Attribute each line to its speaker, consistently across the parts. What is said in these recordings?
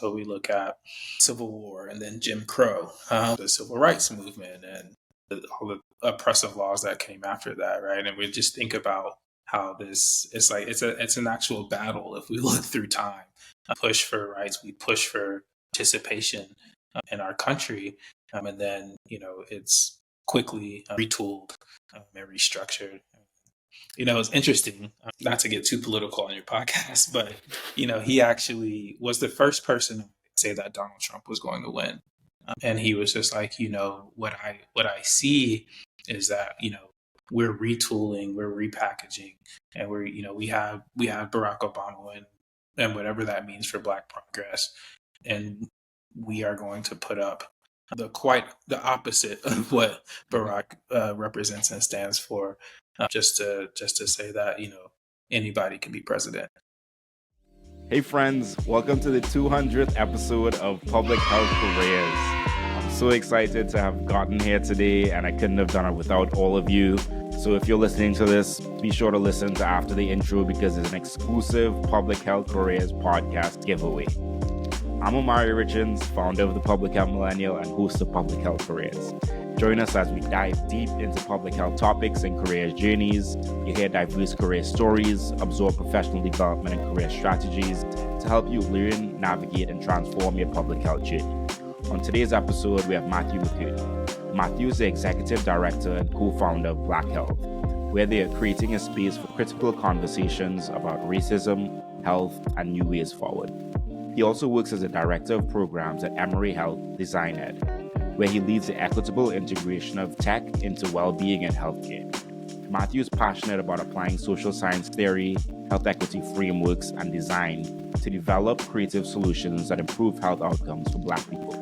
Speaker 1: So we look at Civil War and then Jim Crow, the Civil Rights Movement, and all the oppressive laws that came after that, right? And we just think about how it's an actual battle if we look through time. Push for rights, we push for participation in our country, and then it's quickly retooled and restructured. It's interesting, not to get too political on your podcast, but he actually was the first person to say that Donald Trump was going to win, and he was just like, what I see is that we're retooling, we're repackaging, and we have Barack Obama and whatever that means for Black progress, and we are going to put up the opposite of what Barack represents and stands for, just to say that anybody can be president.
Speaker 2: Hey friends, welcome to the 200th episode of Public Health Careers. I'm so excited to have gotten here today, and I couldn't have done it without all of you. So if you're listening to this, be sure to listen to after the intro because it's an exclusive Public Health Careers podcast giveaway. I'm Omari Richens, founder of the Public Health Millennial and host of Public Health Careers. Join us as we dive deep into public health topics and career journeys. You hear diverse career stories, absorb professional development and career strategies to help you learn, navigate, and transform your public health journey. On today's episode, we have Matthew McCurdy. Matthew is the executive director and co-founder of Black Health, where they are creating a space for critical conversations about racism, health, and new ways forward. He also works as a director of programs at Emory Health Design Ed, where he leads the equitable integration of tech into well-being and healthcare. Matthew is passionate about applying social science theory, health equity frameworks, and design to develop creative solutions that improve health outcomes for Black people.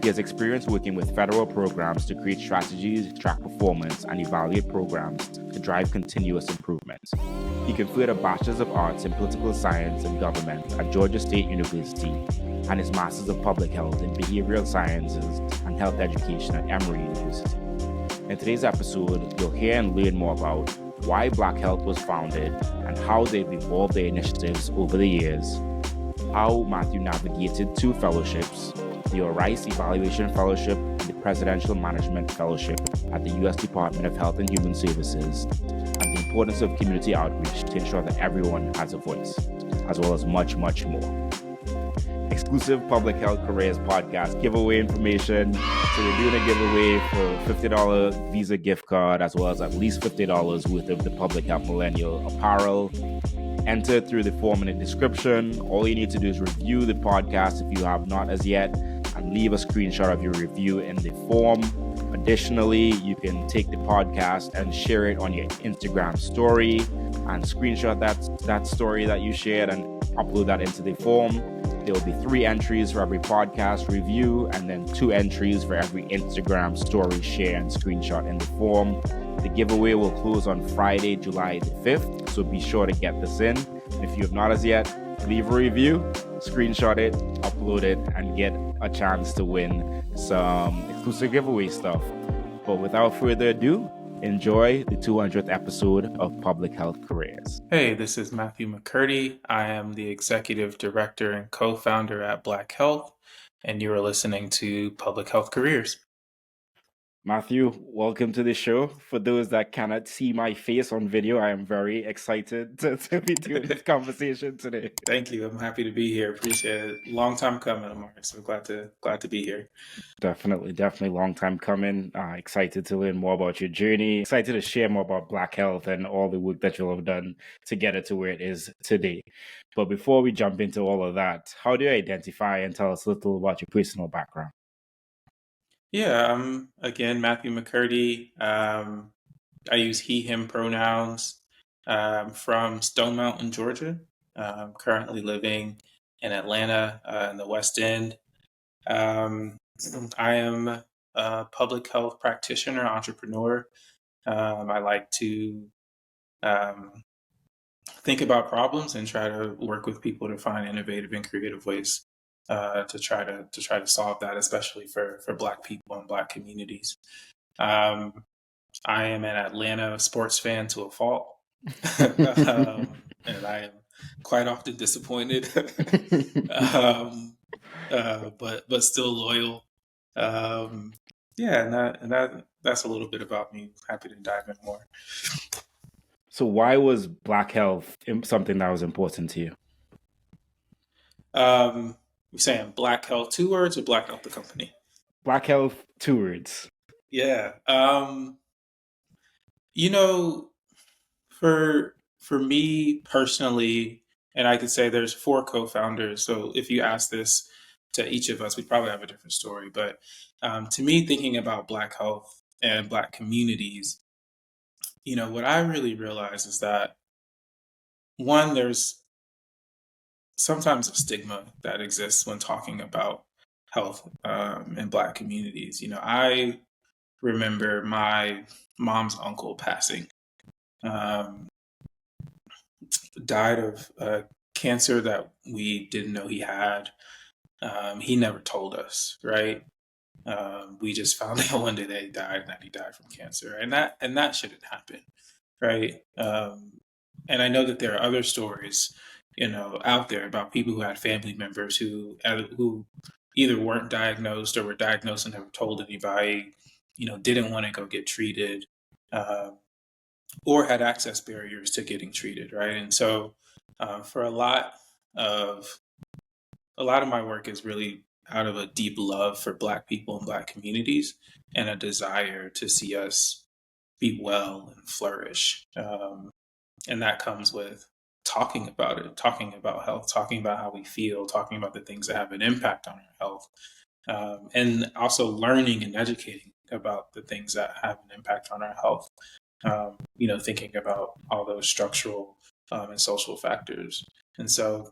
Speaker 2: He has experience working with federal programs to create strategies, track performance, and evaluate programs to drive continuous improvement. He conferred a Bachelor's of Arts in Political Science and Government at Georgia State University and his Master's of Public Health in Behavioral Sciences and Health Education at Emory University. In today's episode, you'll hear and learn more about why Black Health was founded and how they've evolved their initiatives over the years, how Matthew navigated two fellowships, the Rice Evaluation Fellowship and the Presidential Management Fellowship at the U.S. Department of Health and Human Services, and the importance of community outreach to ensure that everyone has a voice, as well as much, much more. Exclusive Public Health Careers podcast giveaway information. So we're doing a giveaway for $50 Visa gift card, as well as at least $50 worth of the Public Health Millennial apparel. Enter through the form in the description. All you need to do is review the podcast if you have not as yet, and leave a screenshot of your review in the form. Additionally, you can take the podcast and share it on your Instagram story and screenshot that story that you shared and upload that into the form. There will be 3 entries for every podcast review and then 2 entries for every Instagram story share and screenshot in the form. The giveaway will close on Friday, July the 5th, so be sure to get this in. And if you have not as yet, leave a review, screenshot it, upload it, and get a chance to win some exclusive giveaway stuff. But without further ado, enjoy the 200th episode of Public Health Careers.
Speaker 1: Hey, this is Matthew McCurdy. I am the executive director and co-founder at Black Health, and you are listening to Public Health Careers.
Speaker 2: Matthew, welcome to the show. For those that cannot see my face on video, I am very excited to be doing this conversation today.
Speaker 1: Thank you. I'm happy to be here. Appreciate it. Long time coming, Omar. So glad to be here.
Speaker 2: Definitely long time coming. Excited to learn more about your journey. Excited to share more about Black Health and all the work that you'll have done to get it to where it is today. But before we jump into all of that, how do you identify and tell us a little about your personal background?
Speaker 1: Yeah, again, Matthew McCurdy. I use he, him pronouns. From Stone Mountain, Georgia. Currently living in Atlanta, in the West End. I am a public health practitioner, entrepreneur. I like to think about problems and try to work with people to find innovative and creative ways to try to solve that, especially for Black people and Black communities. I am an Atlanta sports fan to a fault, and I am quite often disappointed. but still loyal. Um, yeah, that's a little bit about me. Happy to dive in more.
Speaker 2: So why was Black Health something that was important to you?
Speaker 1: You're saying Black Health, two words, or Black Health the company?
Speaker 2: Black Health, two words.
Speaker 1: Yeah. You know, for me personally, and I could say there's four co-founders. So if you ask this to each of us, we'd probably have a different story. But to me, thinking about Black health and Black communities, what I really realize is that one, there's sometimes a stigma that exists when talking about health in Black communities. I remember my mom's uncle passing. Um, Died of cancer that we didn't know he had. He never told us, right? We just found out one day that he died, and that he died from cancer, and that shouldn't happen, right? And I know that there are other stories, out there about people who had family members who either weren't diagnosed or were diagnosed and never told anybody, didn't want to go get treated. Or had access barriers to getting treated, right? And so, for of a lot of my work is really out of a deep love for Black people and Black communities, and a desire to see us be well and flourish. And that comes with talking about it, talking about health, talking about how we feel, talking about the things that have an impact on our health, and also learning and educating about the things that have an impact on our health. Thinking about all those structural and social factors. And so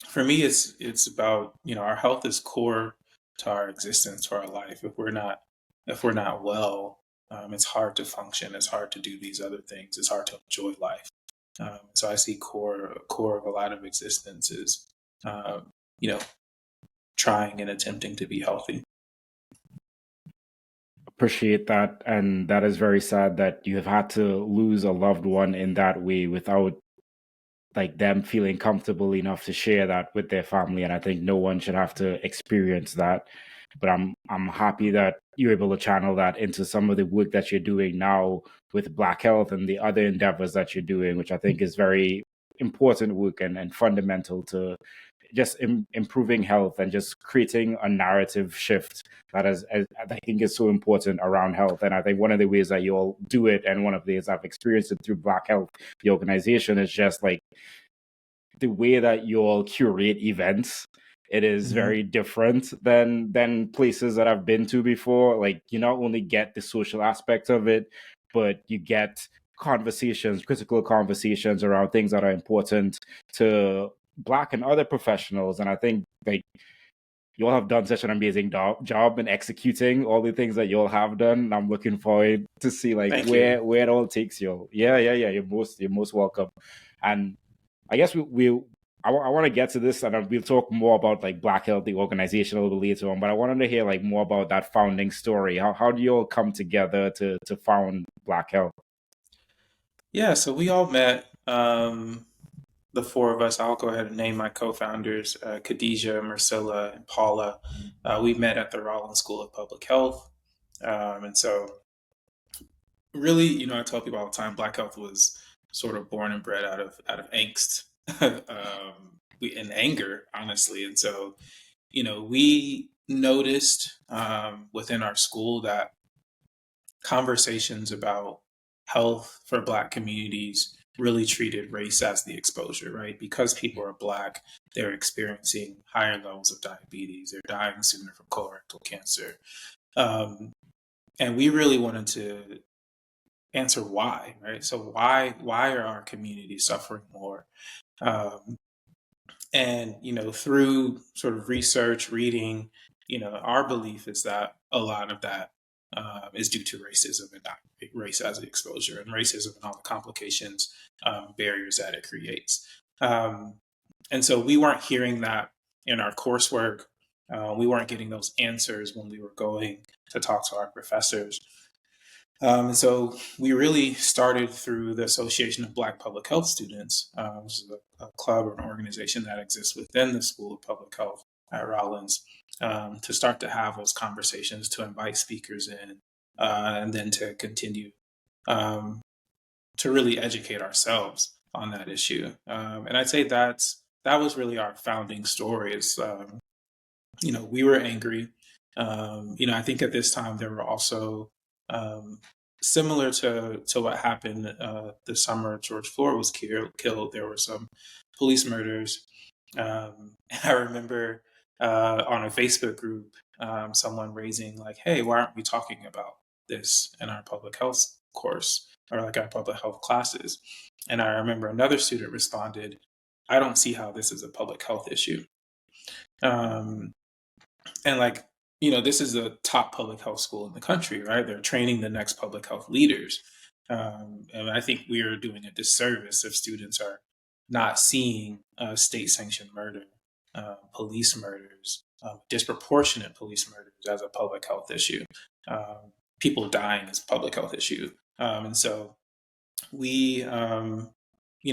Speaker 1: for me, it's about, our health is core to our existence, to our life. If we're not well, it's hard to function. It's hard to do these other things. It's hard to enjoy life. So I see core of a lot of existence is, you know, trying and attempting to be healthy.
Speaker 2: Appreciate that. And that is very sad that you have had to lose a loved one in that way without like them feeling comfortable enough to share that with their family. And I think no one should have to experience that. But I'm happy that you're able to channel that into some of the work that you're doing now with Black Health and the other endeavors that you're doing, which I think is very important work and fundamental to just improving health and just creating a narrative shift that is, I think is so important around health. And I think one of the ways that you all do it, and one of the ways I've experienced it through Black Health, the organization, is just like the way that you all curate events. It is very different than places that I've been to before. Like, you not only get the social aspect of it, but you get conversations, critical conversations around things that are important to Black and other professionals. And I think like you all have done such an amazing job in executing all the things that you all have done. And I'm looking forward to see like
Speaker 1: Thank you.
Speaker 2: where it all takes you all. Yeah. You're most welcome. And I guess I want to get to this, and then we'll talk more about like Black Health, the organization, a little bit later on. But I wanted to hear like more about that founding story. How do you all come together to found Black Health?
Speaker 1: Yeah, so we all met, the four of us. I'll go ahead and name my co-founders, Khadijah, Marcilla, and Paula. We met at the Rollins School of Public Health. And so really, I tell people all the time, Black Health was sort of born and bred out of angst, and anger, honestly. And so, we noticed within our school that conversations about health for Black communities really treated race as the exposure, right? Because people are Black, they're experiencing higher levels of diabetes, they're dying sooner from colorectal cancer. Um, and we really wanted to answer why, right? So why are our communities suffering more? Um, and through sort of research, reading, our belief is that a lot of that is due to racism and not race as an exposure, and racism and all the complications, barriers that it creates. Um, and so we weren't hearing that in our coursework. We weren't getting those answers when we were going to talk to our professors. And so we really started through the Association of Black Public Health Students, which is a club or an organization that exists within the School of Public Health. at Rollins, to start to have those conversations, to invite speakers in, and then to continue um, to really educate ourselves on that issue. And I'd say that was really our founding story. Is we were angry. I think at this time there were also um, similar to what happened the summer George Floyd was killed. There were some police murders. And I remember on a Facebook group, someone raising like, "Hey, why aren't we talking about this in our public health course or like our public health classes?" And I remember another student responded, "I don't see how this is a public health issue." Um, and like, this is a top public health school in the country, right? They're training the next public health leaders. And I think we are doing a disservice if students are not seeing state sanctioned murder, police murders, disproportionate police murders as a public health issue, people dying as a public health issue. And so we,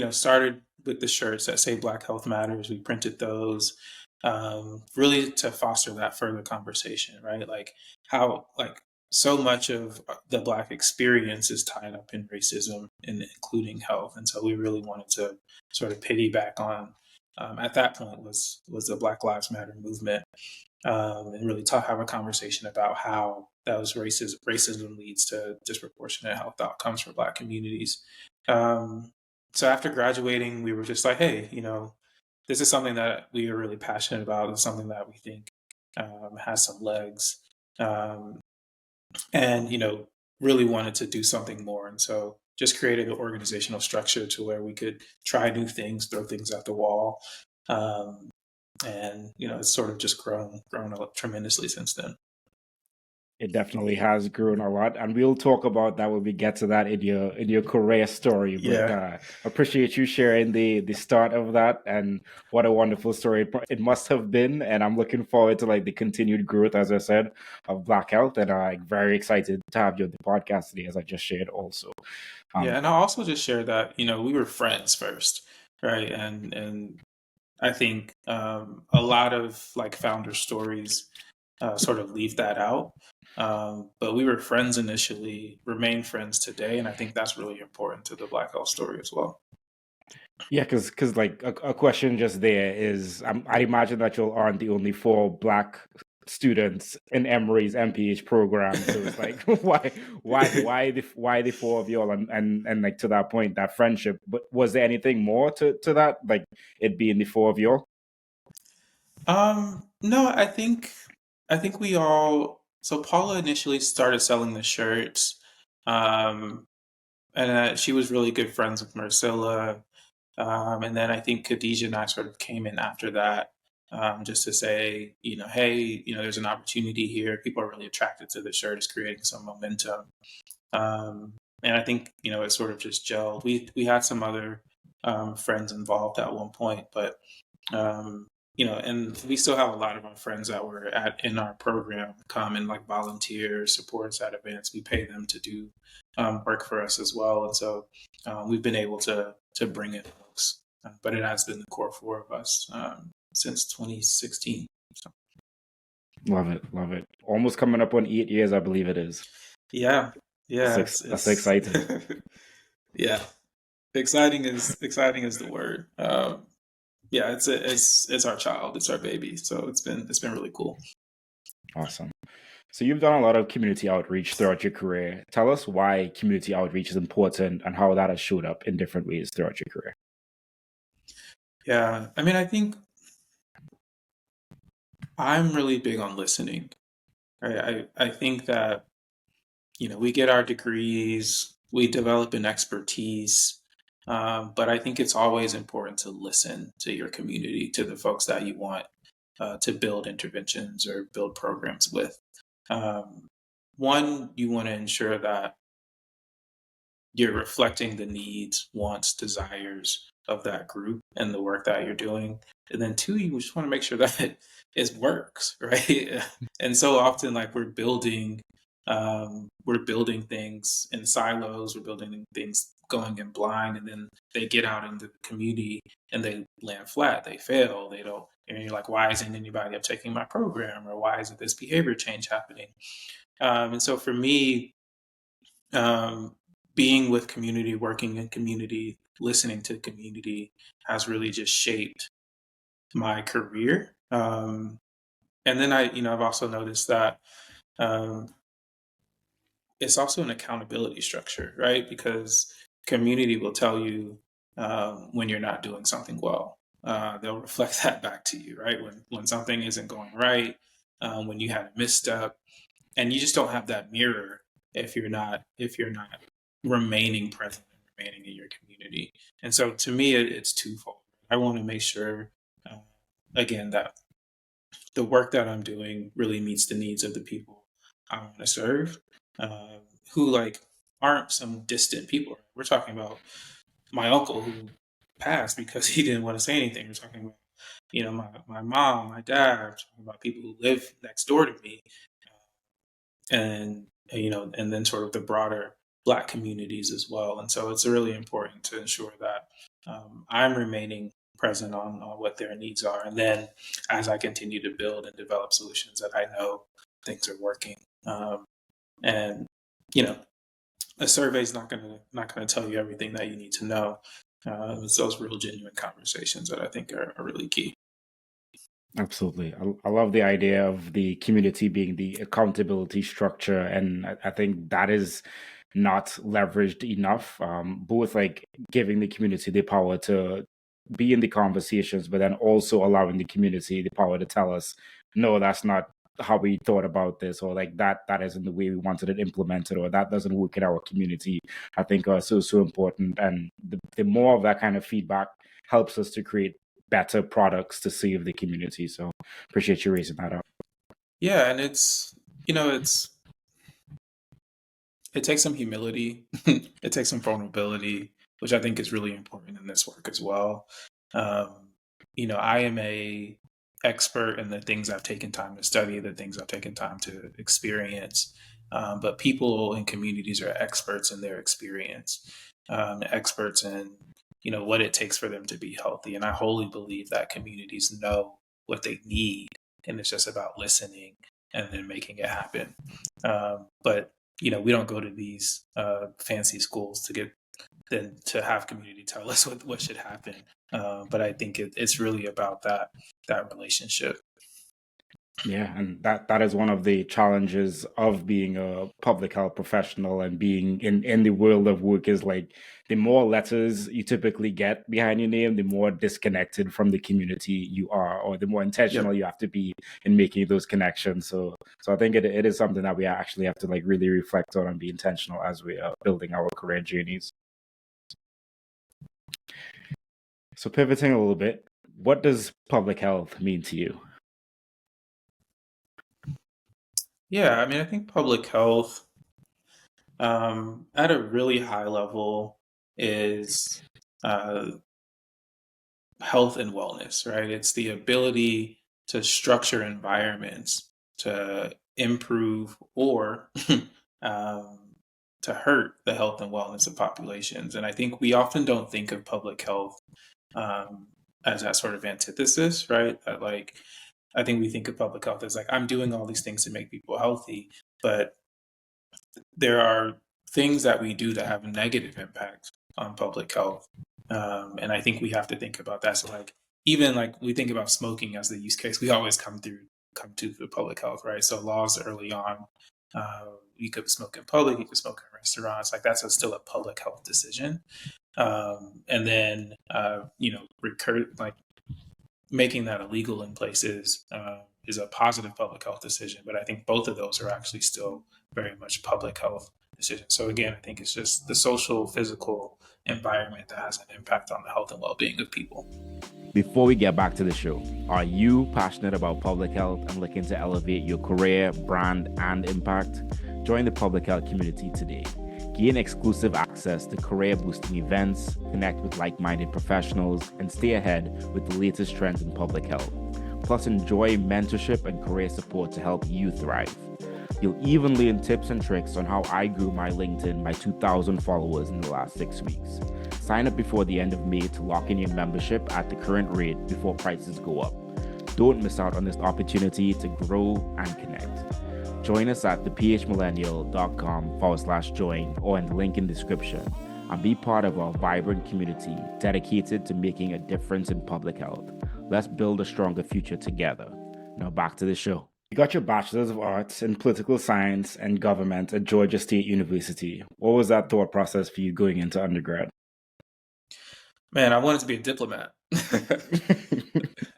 Speaker 1: started with the shirts that say Black Health Matters. We printed those really to foster that further conversation, right? Like how, like, so much of the Black experience is tied up in racism and including health. And so we really wanted to sort of piggyback on, at that point was the Black Lives Matter movement, and really have a conversation about how those racism leads to disproportionate health outcomes for Black communities. So after graduating, we were just like, hey, this is something that we are really passionate about. It's something that we think has some legs, and really wanted to do something more. And so just created an organizational structure to where we could try new things, throw things at the wall, and it's sort of just grown tremendously since then.
Speaker 2: It definitely has grown a lot, and we'll talk about that when we get to that in your career story. But appreciate you sharing the start of that, and what a wonderful story it must have been. And I'm looking forward to like the continued growth, as I said, of Black Health, and I'm very excited to have you on the podcast today, as I just shared also.
Speaker 1: And I'll also just share that we were friends first, right? And I think a lot of like founder stories sort of leave that out. But we were friends initially, remain friends today, and I think that's really important to the Black Health story as well.
Speaker 2: Yeah, because like a question just there is, I imagine that you aren't the only 4 Black students in Emory's MPH program. So it's like, why the 4 of y'all, and like to that point, that friendship. But was there anything more to that, like it being the 4 of y'all?
Speaker 1: No, I think we all. So Paula initially started selling the shirts, and she was really good friends with Marcilla. And then I think Khadijah and I sort of came in after that, just to say, hey, there's an opportunity here. People are really attracted to the shirt. It's creating some momentum. And I think, it sort of just gelled. We had some other friends involved at one point, but and we still have a lot of our friends that were in our program come and like volunteer, support us at events. We pay them to do work for us as well, and so we've been able to bring in folks. But it has been the core 4 of us since 2016. So.
Speaker 2: Love it. Almost coming up on 8 years, I believe it is.
Speaker 1: Yeah.
Speaker 2: That's exciting.
Speaker 1: Yeah, exciting is the word. Yeah, it's our child, it's our baby. So it's been really cool.
Speaker 2: Awesome. So you've done a lot of community outreach throughout your career. Tell us why community outreach is important and how that has showed up in different ways throughout your career.
Speaker 1: Yeah, I mean, I think I'm really big on listening. Right? I think that we get our degrees, we develop an expertise. But I think it's always important to listen to your community, to the folks that you want to build interventions or build programs with. One, you want to ensure that you're reflecting the needs, wants, desires of that group and the work that you're doing. And then 2, you just want to make sure that it works, right? And so often, like we're building things in silos, we're building things going in blind, and then they get out into the community and they land flat, they fail, And you're like, why isn't anybody taking my program, or why isn't this behavior change happening? And so for me, being with community, working in community, listening to community has really just shaped my career. And then I've also noticed that um, it's also an accountability structure, right? Because community will tell you when you're not doing something well. They'll reflect that back to you, right? When something isn't going right, when you had a misstep, and you just don't have that mirror if you're not remaining present and remaining in your community. And so to me, it's twofold. I want to make sure, uh, again, that the work that I'm doing really meets the needs of the people I want to serve, uh, who like aren't some distant people. We're talking about my uncle who passed because he didn't want to say anything. We're talking about my mom, my dad. We're talking about people who live next door to me, and and then sort of the broader Black communities as well. And so it's really important to ensure that I'm remaining present on what their needs are, and then as I continue to build and develop solutions, that I know things are working. And you know, a survey is not gonna tell you everything that you need to know. It's those real genuine conversations that I think are really key.
Speaker 2: Absolutely. I love the idea of the community being the accountability structure. And I think that is not leveraged enough. Both like giving the community the power to be in the conversations, but then also allowing the community the power to tell us, no, that's not how we thought about this, or like that isn't the way we wanted it implemented, or that doesn't work in our community. I think are so important. And the more of that kind of feedback helps us to create better products to save the community. So appreciate you raising that up.
Speaker 1: Yeah, and it takes some humility, it takes some vulnerability, which I think is really important in this work as well. I am a expert in the things I've taken time to study, the things I've taken time to experience. But people in communities are experts in their experience, experts in what it takes for them to be healthy. And I wholly believe that communities know what they need, and it's just about listening and then making it happen. But we don't go to these fancy schools to have community tell us what should happen. But I think it's really about that relationship.
Speaker 2: Yeah, and that is one of the challenges of being a public health professional and being in the world of work is like the more letters you typically get behind your name, the more disconnected from the community you are, or the more intentional
Speaker 1: Yep.
Speaker 2: you have to be in making those connections. So I think it is something that we actually have to like really reflect on and be intentional as we are building our career journeys. So pivoting a little bit, what does public health mean to you?
Speaker 1: Yeah, I mean, I think public health, at a really high level, is uh, health and wellness, right? It's the ability to structure environments to improve or um, to hurt the health and wellness of populations. And I think we often don't think of public health um, as that sort of antithesis, right? Like, I think we think of public health as like, I'm doing all these things to make people healthy, but there are things that we do that have a negative impact on public health. And I think we have to think about that. So like even like we think about smoking as the use case, we always come to the public health, right? So laws early on, you could smoke in public, you could smoke in restaurants, like still a public health decision. And then like making that illegal in places is a positive public health decision. But I think both of those are actually still very much public health decisions. So again, I think it's just the social, physical environment that has an impact on the health and well-being of people.
Speaker 2: Before we get back to the show, are you passionate about public health and looking to elevate your career, brand, and impact? Join the public health community today. Gain exclusive access to career-boosting events, connect with like-minded professionals, and stay ahead with the latest trends in public health. Plus, enjoy mentorship and career support to help you thrive. You'll even learn tips and tricks on how I grew my LinkedIn by 2,000 followers in the last 6 weeks. Sign up before the end of May to lock in your membership at the current rate before prices go up. Don't miss out on this opportunity to grow and connect. Join us at thephmillennial.com/join or in the link in the description and be part of our vibrant community dedicated to making a difference in public health. Let's build a stronger future together. Now back to the show. You got your Bachelor's of Arts in Political Science and Government at Georgia State University. What was that thought process for you going into undergrad?
Speaker 1: Man, I wanted to be a diplomat.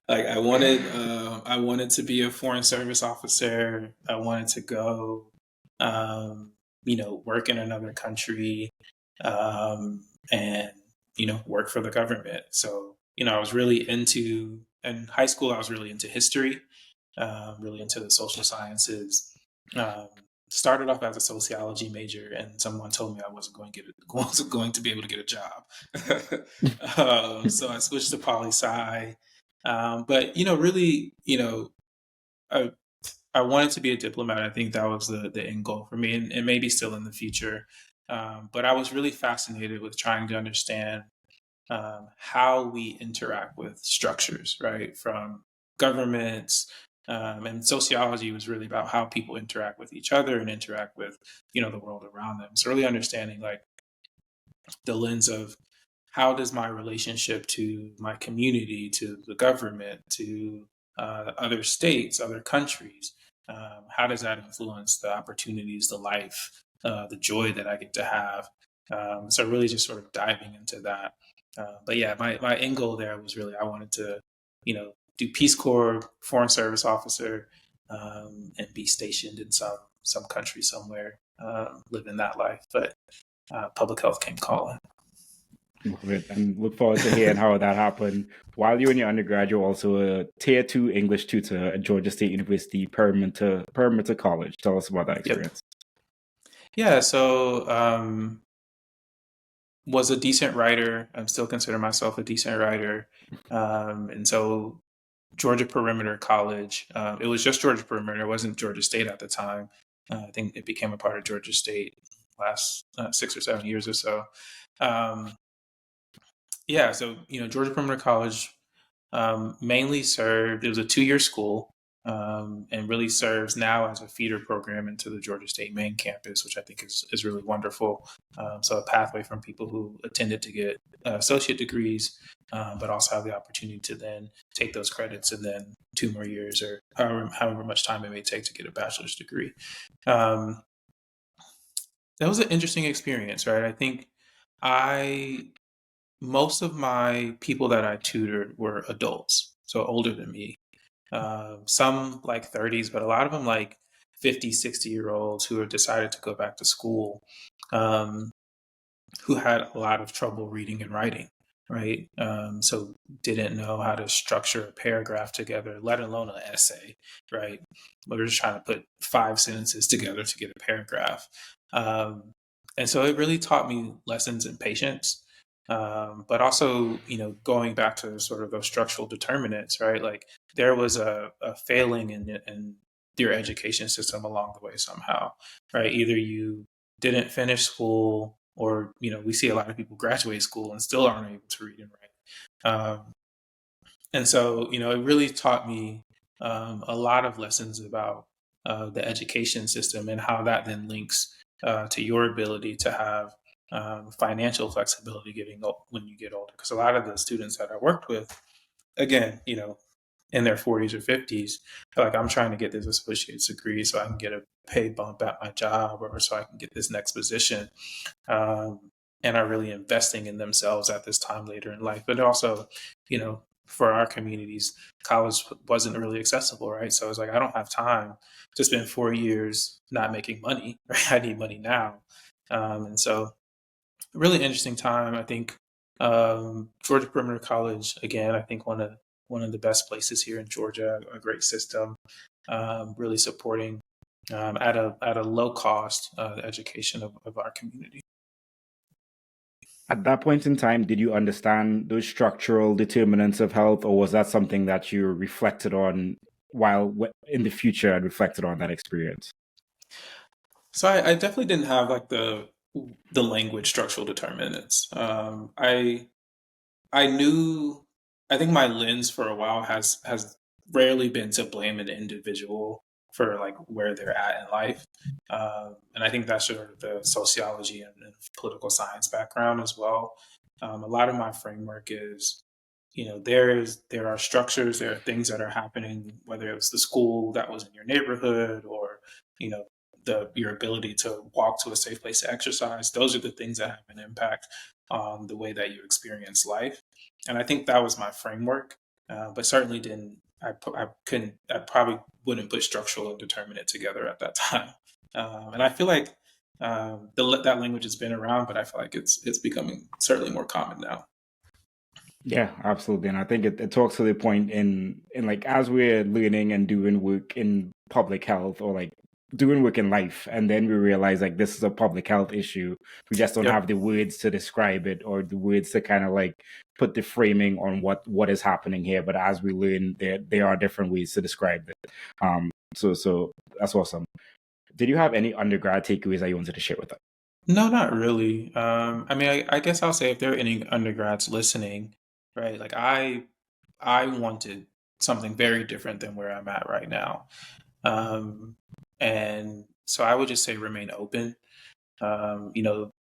Speaker 1: Like I wanted to be a foreign service officer. I wanted to go, work in another country, and work for the government. So I was really into in high school. I was really into history, really into the social sciences. Started off as a sociology major, and someone told me I wasn't going to be able to get a job. So I switched to poli sci. But really, I I wanted to be a diplomat. I think that was the end goal for me, and maybe still in the future. But I was really fascinated with trying to understand how we interact with structures, right? From governments, and sociology was really about how people interact with each other and interact with the world around them. So really understanding like the lens of how does my relationship to my community, to the government, to other states, other countries, how does that influence the opportunities, the life, the joy that I get to have? So really just sort of diving into that. But yeah, my end goal there was really I wanted to, do Peace Corps, Foreign Service officer, and be stationed in some country somewhere, living that life. But public health came calling.
Speaker 2: Love it, and look forward to hearing how that happened. While you were in your undergrad, you're also a Tier 2 English tutor at Georgia State University Perimeter College. Tell us about that experience.
Speaker 1: Yeah, so was a decent writer. I still consider myself a decent writer. And so Georgia Perimeter College, it was just Georgia Perimeter. It wasn't Georgia State at the time. I think it became a part of Georgia State last 6 or 7 years or so. Yeah, so Georgia Perimeter College mainly served. It was a 2-year school, and really serves now as a feeder program into the Georgia State main campus, which I think is really wonderful. So a pathway from people who attended to get associate degrees, but also have the opportunity to then take those credits and then 2 more years or however much time it may take to get a bachelor's degree. That was an interesting experience, right? I think most of my people that I tutored were adults, so older than me. Some like 30s, but a lot of them like 50, 60-year-olds who had decided to go back to school, who had a lot of trouble reading and writing, right? So didn't know how to structure a paragraph together, let alone an essay, right? But we're just trying to put 5 sentences together to get a paragraph. And so it really taught me lessons in patience. But also, going back to sort of those structural determinants, right? Like there was a failing in your education system along the way somehow, right? Either you didn't finish school, or we see a lot of people graduate school and still aren't able to read and write. And so, it really taught me a lot of lessons about the education system and how that then links to your ability to have financial flexibility when you get older. Because a lot of the students that I worked with, again, in their 40s or 50s, they're like, I'm trying to get this associate's degree so I can get a pay bump at my job, or so I can get this next position, and are really investing in themselves at this time later in life. But also, for our communities, college wasn't really accessible, right? So it's like, I don't have time to spend 4 years not making money, right? I need money now. And so really interesting time. I think Georgia Perimeter College, again, I think one of the best places here in Georgia, a great system, really supporting at a low cost the education of our community.
Speaker 2: At that point in time, did you understand those structural determinants of health, or was that something that you reflected on while in the future and reflected on that experience?
Speaker 1: So I definitely didn't have like the language structural determinants. I knew. I think my lens for a while has rarely been to blame an individual for like where they're at in life. And I think that's sort of the sociology and political science background as well. A lot of my framework is, there are structures, there are things that are happening, whether it's the school that was in your neighborhood or, you know, your ability to walk to a safe place to exercise. Those are the things that have an impact on the way that you experience life. And I think that was my framework, but certainly didn't. I couldn't. I probably wouldn't put structural and determinate together at that time. And I feel like that language has been around, but I feel like it's becoming certainly more common now.
Speaker 2: Yeah, absolutely. And I think it talks to the point in like as we're learning and doing work in public health or like doing work in life, and then we realize like this is a public health issue. We just don't
Speaker 1: Yep.
Speaker 2: have the words to describe it or the words to kind of like put the framing on what is happening here. But as we learn, there are different ways to describe it. So that's awesome. Did you have any undergrad takeaways that you wanted to share with us?
Speaker 1: No, not really. I mean, I guess I'll say if there are any undergrads listening, right? Like I wanted something very different than where I'm at right now. Um, and so I would just say remain open. You know,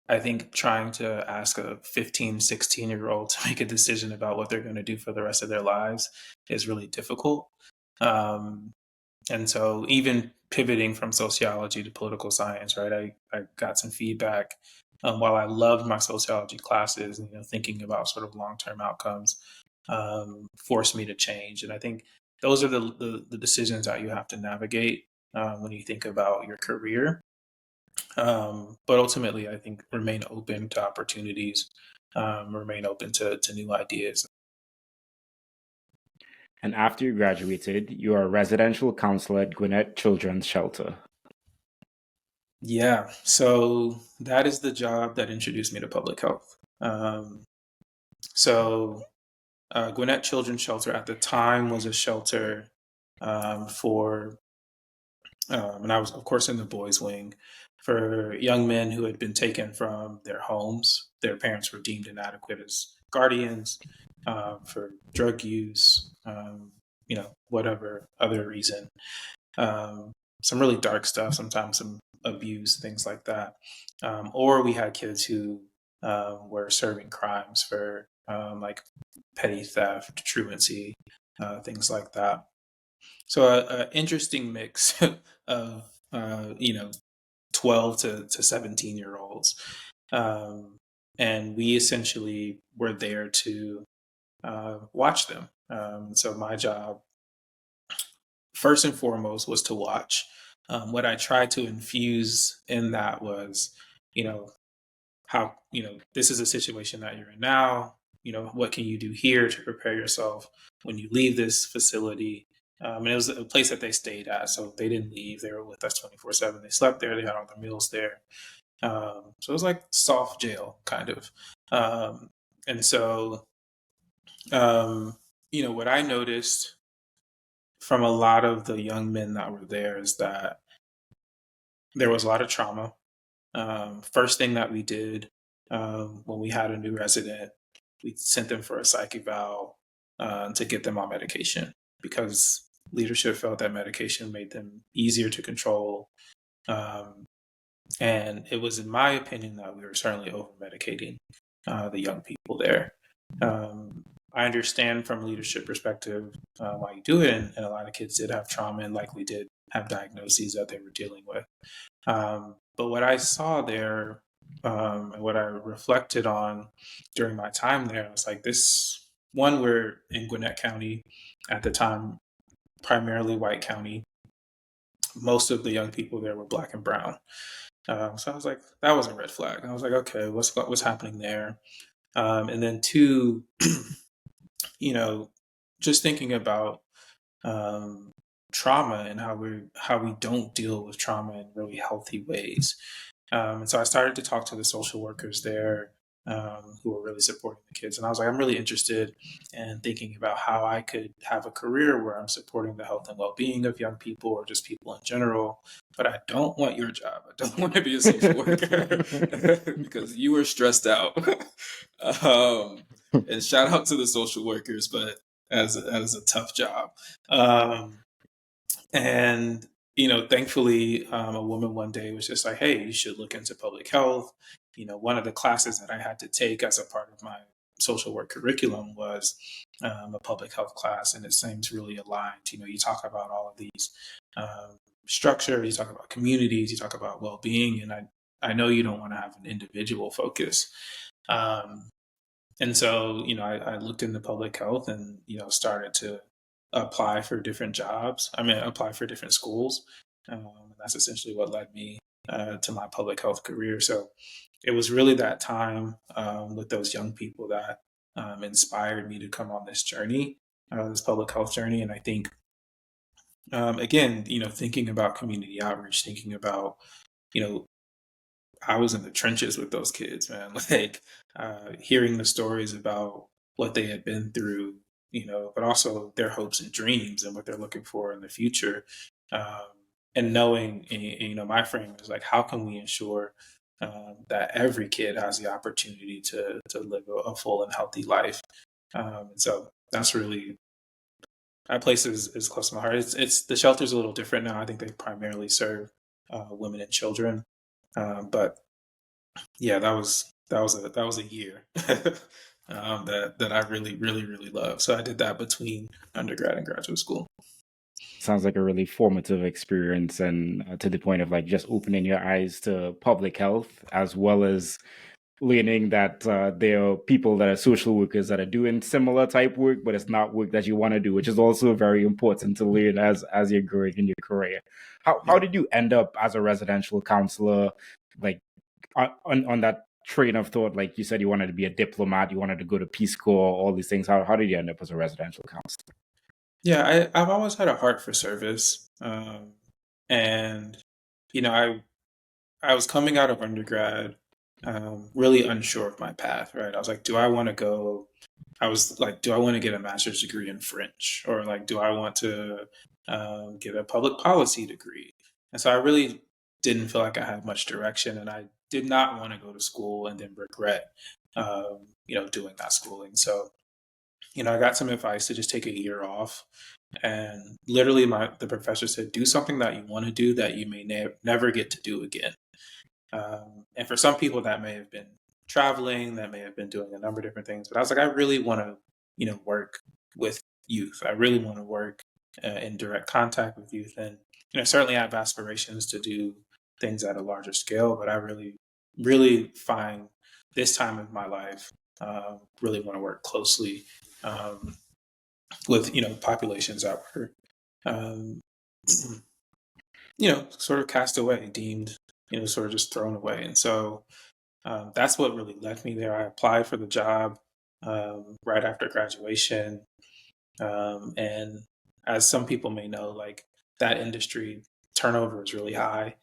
Speaker 1: I think trying to ask a 15, 16-year-old to make a decision about what they're going to do for the rest of their lives is really difficult. Um, and so even pivoting from sociology to political science, right? I got some feedback while I loved my sociology classes, thinking about sort of long-term outcomes forced me to change. And I think those are the decisions that you have to navigate when you think about your career. But ultimately, I think remain open to opportunities, remain open to new ideas.
Speaker 2: And after you graduated, you are a residential counselor at Gwinnett Children's Shelter.
Speaker 1: Yeah, so that is the job that introduced me to public health. So Gwinnett Children's Shelter at the time was a shelter for, and I was, of course, in the boys' wing, for young men who had been taken from their homes. Their parents were deemed inadequate as guardians for drug use, whatever other reason. Some really dark stuff, sometimes some abuse, things like that. Or we had kids who were serving crimes for like petty theft, truancy, things like that. So an interesting mix of 12 to 17-year-olds. And we essentially were there to watch them. So my job, first and foremost, was to watch. What I tried to infuse in that was, how, this is a situation that you're in now. What can you do here to prepare yourself when you leave this facility? And it was a place that they stayed at, so they didn't leave. They were with us 24/7. They slept there. They had all their meals there. So it was like soft jail, kind of. And so, what I noticed from a lot of the young men that were there is that there was a lot of trauma. First thing that we did when we had a new resident, we sent them for a psych eval to get them on medication because leadership felt that medication made them easier to control. And it was, in my opinion, that we were certainly over medicating the young people there. I understand from leadership perspective why you do it, and a lot of kids did have trauma and likely did have diagnoses that they were dealing with. But what I saw there, and what I reflected on during my time there, was like this one, we're in Gwinnett County at the time, primarily white county. Most of the young people there were Black and brown. So I was like, that was a red flag. I was like, okay, what's happening there? And then two, just thinking about trauma and how we don't deal with trauma in really healthy ways. And so I started to talk to the social workers there who were really supporting the kids. And I was like, I'm really interested in thinking about how I could have a career where I'm supporting the health and well-being of young people or just people in general. But I don't want your job. I don't want to be a social worker because you were stressed out. And shout out to the social workers, but as a tough job. Um, and thankfully, a woman one day was just like, "Hey, you should look into public health." One of the classes that I had to take as a part of my social work curriculum was a public health class, and it seems really aligned. You talk about all of these structures, you talk about communities, you talk about well-being, and I know you don't want to have an individual focus. Um, and so, I looked into public health and, started to apply for different jobs. I mean, apply for different schools. And that's essentially what led me to my public health career. So it was really that time with those young people that inspired me to come on this journey, this public health journey. And I think, again, thinking about community outreach, thinking about, you know, I was in the trenches with those kids, man. Like hearing the stories about what they had been through, but also their hopes and dreams and what they're looking for in the future. Um, and knowing, my frame is like, how can we ensure that every kid has the opportunity to live a full and healthy life? And so that's really that place is close to my heart. It's the shelter's a little different now. I think they primarily serve women and children, but yeah, that was a year that I really really really love. So I did that between undergrad and graduate school.
Speaker 2: Sounds like a really formative experience, and to the point of like just opening your eyes to public health, as well as learning that there are people that are social workers that are doing similar type work, but it's not work that you want to do, which is also very important to learn as you're growing in your career. How
Speaker 1: Yeah.
Speaker 2: did you end up as a residential counselor, like on that train of thought? Like you said, you wanted to be a diplomat, you wanted to go to Peace Corps, all these things. How did you end up as a residential counselor?
Speaker 1: Yeah, I've always had a heart for service, and I was coming out of undergrad, really unsure of my path. Right, I was like, do I want to go? I was like, do I want to get a master's degree in French, or like, do I want to get a public policy degree? And so I really didn't feel like I had much direction, and I did not want to go to school and then regret, doing that schooling. So I got some advice to just take a year off. And literally, the professor said, do something that you want to do that you may never get to do again. And for some people, that may have been traveling, that may have been doing a number of different things. But I was like, I really want to, work with youth. I really want to work in direct contact with youth. And, certainly I have aspirations to do things at a larger scale, but I really, really find this time of my life, really want to work closely um, with populations that were um, sort of cast away, deemed sort of just thrown away. And so that's what really led me there. I applied for the job right after graduation, and as some people may know, like that industry turnover is really high.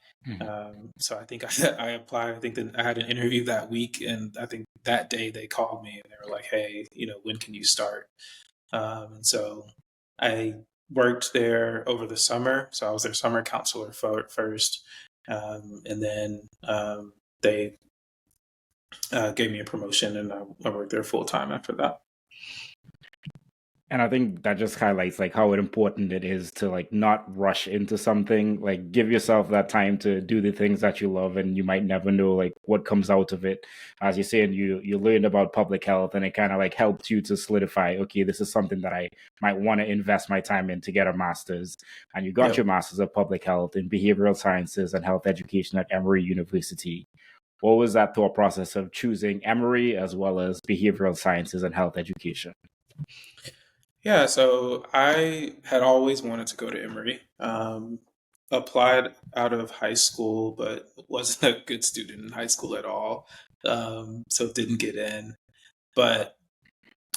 Speaker 1: So I think I applied. I think that I had an interview that week, and I think that day they called me and they were like, "Hey, when can you start?" And so I worked there over the summer. So I was their summer counselor first. And then they gave me a promotion, and I worked there full time after that.
Speaker 2: And I think that just highlights like how important it is to like not rush into something, like give yourself that time to do the things that you love, and you might never know like what comes out of it. As you're saying, you learned about public health, and it kind of like helped you to solidify, okay, this is something that I might want to invest my time in to get a master's. And you got
Speaker 1: Yep.
Speaker 2: your master's of public health in behavioral sciences and health education at Emory University. What was that thought process of choosing Emory as well as behavioral sciences and health education?
Speaker 1: Yeah, so I had always wanted to go to Emory. Applied out of high school, but wasn't a good student in high school at all. So didn't get in. But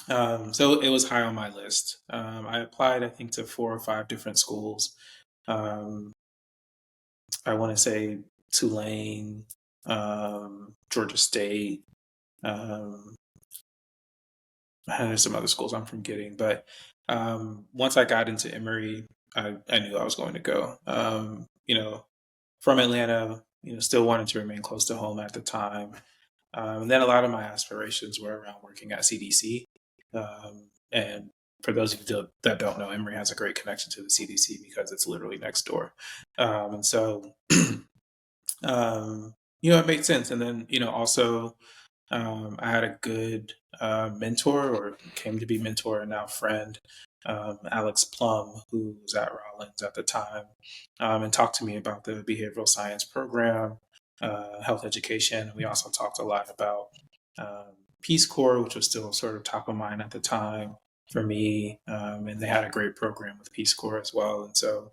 Speaker 1: so it was high on my list. I applied, I think, to 4 or 5 different schools. Um, I want to say Tulane, Georgia State. Um, and there's some other schools I'm forgetting, but once I got into Emory, I knew I was going to go. From Atlanta, still wanted to remain close to home at the time. And then a lot of my aspirations were around working at CDC and for those of you that don't know, Emory has a great connection to the CDC because it's literally next door. And so, it made sense. And then, also, I had a good mentor, or came to be mentor and now friend, Alex Plum, who was at Rollins at the time, and talked to me about the behavioral science program, health education. We also talked a lot about Peace Corps, which was still sort of top of mind at the time for me. And they had a great program with Peace Corps as well. And so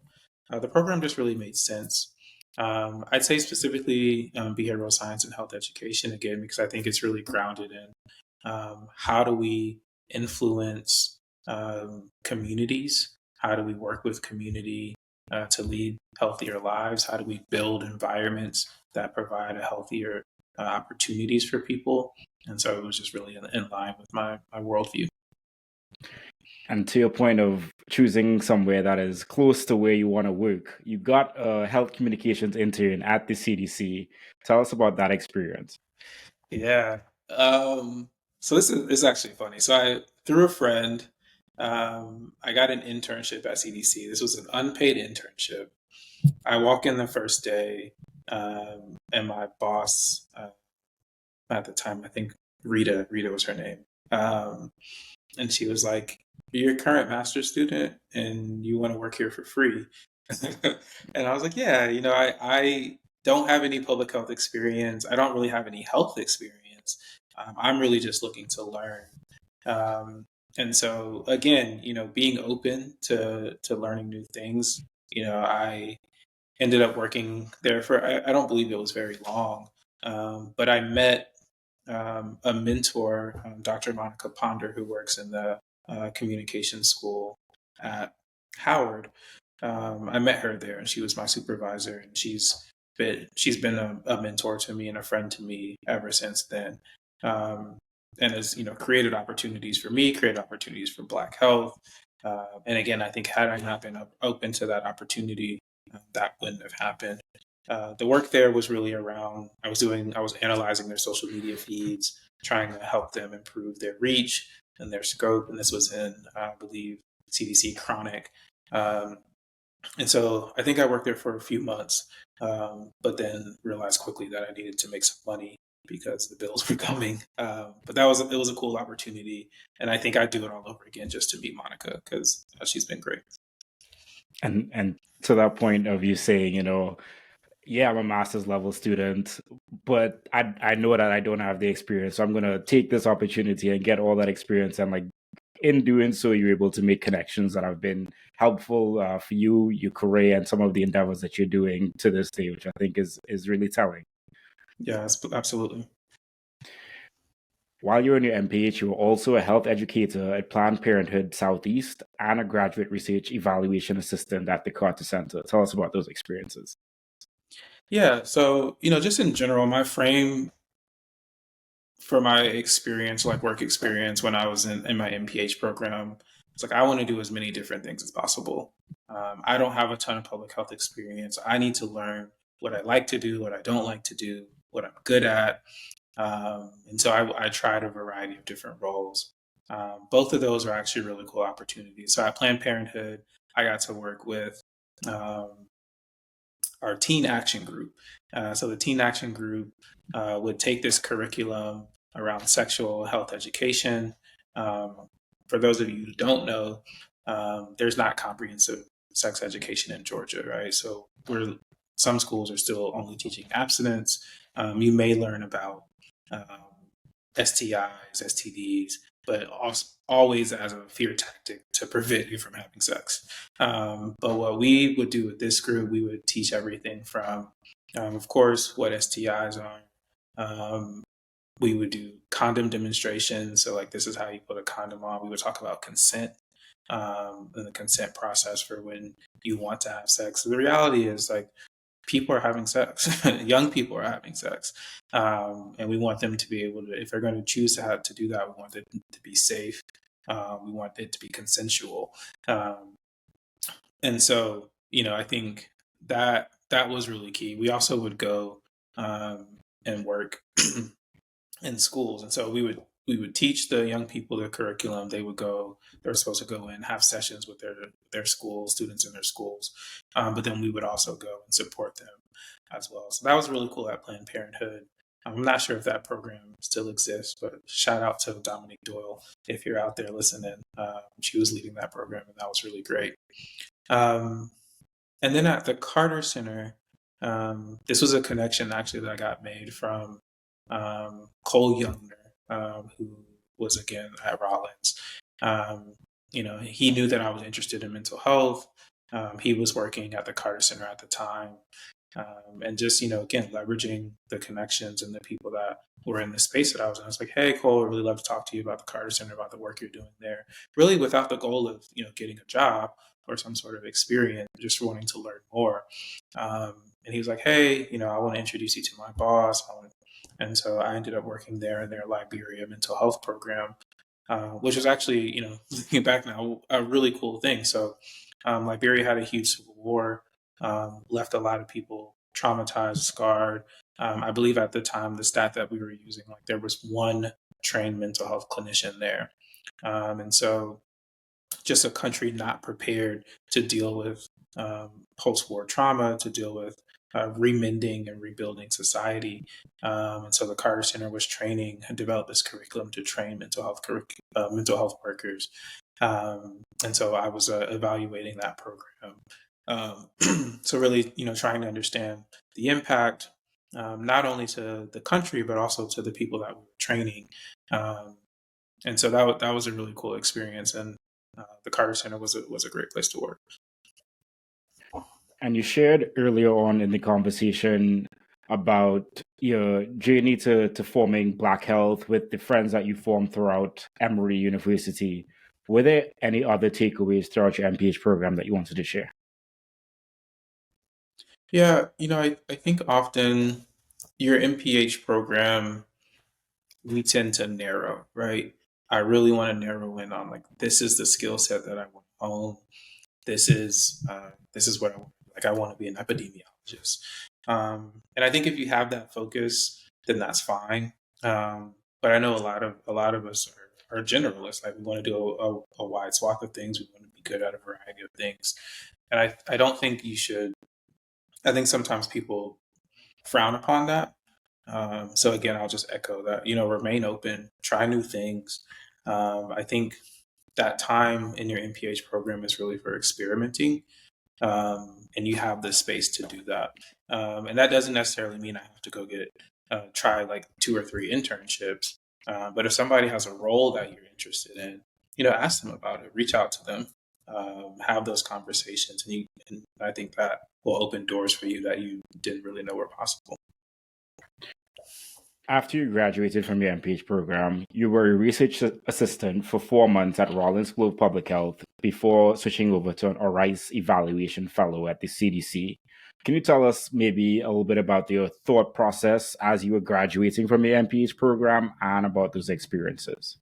Speaker 1: the program just really made sense. I'd say specifically behavioral science and health education, again, because I think it's really grounded in how do we influence communities? How do we work with community to lead healthier lives? How do we build environments that provide a healthier opportunities for people? And so it was just really in line with my worldview.
Speaker 2: And to your point of choosing somewhere that is close to where you want to work, you got a health communications intern at the CDC. Tell us about that experience.
Speaker 1: Yeah. So this is actually funny. So through a friend, I got an internship at CDC. This was an unpaid internship. I walk in the first day, and my boss, at the time, I think Rita was her name. And she was like, "You're a current master's student and you want to work here for free." And I was like, "Yeah, I don't have any public health experience. I don't really have any health experience. I'm really just looking to learn." And so again, being open to learning new things, I ended up working there for, I don't believe it was very long, but I met a mentor, Dr. Monica Ponder, who works in the communication school at Howard. I met her there, and she was my supervisor, and she's been a mentor to me and a friend to me ever since then. And has created opportunities for me, created opportunities for Black health. And again, I think had I not been open to that opportunity, that wouldn't have happened. The work there was really around, I was analyzing their social media feeds, trying to help them improve their reach and their scope. And this was in, I believe, CDC Chronic. And so I think I worked there for a few months, but then realized quickly that I needed to make some money because the bills were coming. But it was a cool opportunity. And I think I'd do it all over again just to meet Monica because she's been great.
Speaker 2: And to that point of you saying, yeah, I'm a master's level student, but I know that I don't have the experience. So I'm going to take this opportunity and get all that experience. And like in doing so, you're able to make connections that have been helpful for you, your career, and some of the endeavors that you're doing to this day, which I think is really telling.
Speaker 1: Yeah, absolutely.
Speaker 2: While you're in your MPH, you were also a health educator at Planned Parenthood Southeast and a graduate research evaluation assistant at the Carter Center. Tell us about those experiences.
Speaker 1: Yeah, so just in general, my frame for my experience, like work experience, when I was in my MPH program, it's like I want to do as many different things as possible. I don't have a ton of public health experience. I need to learn what I like to do, what I don't like to do, what I'm good at. And so I tried a variety of different roles. Both of those are actually really cool opportunities. So at Planned Parenthood, I got to work with our Teen Action Group. So the Teen Action Group would take this curriculum around sexual health education. For those of you who don't know, there's not comprehensive sex education in Georgia, right? So some schools are still only teaching abstinence. You may learn about STIs, STDs, but always as a fear tactic to prevent you from having sex. But what we would do with this group, we would teach everything from, of course, what STIs are. We would do condom demonstrations. So like, this is how you put a condom on. We would talk about consent and the consent process for when you want to have sex. So the reality is like, people are having sex. Young people are having sex. And we want them to be able to, if they're going to choose to do that, we want it to be safe. We want it to be consensual. And so, I think that was really key. We also would go and work in schools. And so we would we would teach the young people the curriculum. They were supposed to go in, have sessions with their schools, students in their schools. But then we would also go and support them as well. So that was really cool at Planned Parenthood. I'm not sure if that program still exists, but shout out to Dominique Doyle if you're out there listening. She was leading that program, and that was really great. And then at the Carter Center, this was a connection actually that I got made from Cole Youngner, who was again at Rollins. He knew that I was interested in mental health. He was working at the Carter Center at the time. And just, again, leveraging the connections and the people that were in the space that I was in. I was like, hey, Cole, I'd really love to talk to you about the Carter Center, about the work you're doing there. Really without the goal of, getting a job or some sort of experience, just wanting to learn more. And he was like, hey, I want to introduce you to my boss. And so I ended up working there in their Liberia mental health program, which was actually, looking back now, a really cool thing. So Liberia had a huge civil war. Left a lot of people traumatized, scarred. I believe at the time, the stat that we were using, there was one trained mental health clinician there. And so just a country not prepared to deal with post-war trauma, to deal with remending and rebuilding society. And so the Carter Center was training and developed this curriculum to train mental health workers. And so I was evaluating that program. So really, trying to understand the impact, not only to the country, but also to the people that we were training. And so that was a really cool experience. And the Carter Center was a great place to work.
Speaker 2: And you shared earlier on in the conversation about your journey to forming Black Health with the friends that you formed throughout Emory University. Were there any other takeaways throughout your MPH program that you wanted to share?
Speaker 1: Yeah, I think often your MPH program, we tend to narrow, right? I really want to narrow in on this is the skill set that I want to own. This is what I want. I want to be an epidemiologist. And I think if you have that focus, then that's fine. But I know a lot of us are generalists. We want to do a wide swath of things. We want to be good at a variety of things. And I don't think you should. I think sometimes people frown upon that. So again, I'll just echo that, remain open, try new things. I think that time in your MPH program is really for experimenting. And you have the space to do that. And that doesn't necessarily mean I have to go try 2 or 3 internships. But if somebody has a role that you're interested in, ask them about it, reach out to them, have those conversations. And I think that will open doors for you that you didn't really know were possible.
Speaker 2: After you graduated from your MPH program, you were a research assistant for 4 months at Rollins School of Public Health before switching over to an ORICE evaluation fellow at the CDC. Can you tell us maybe a little bit about your thought process as you were graduating from your MPH program and about those experiences?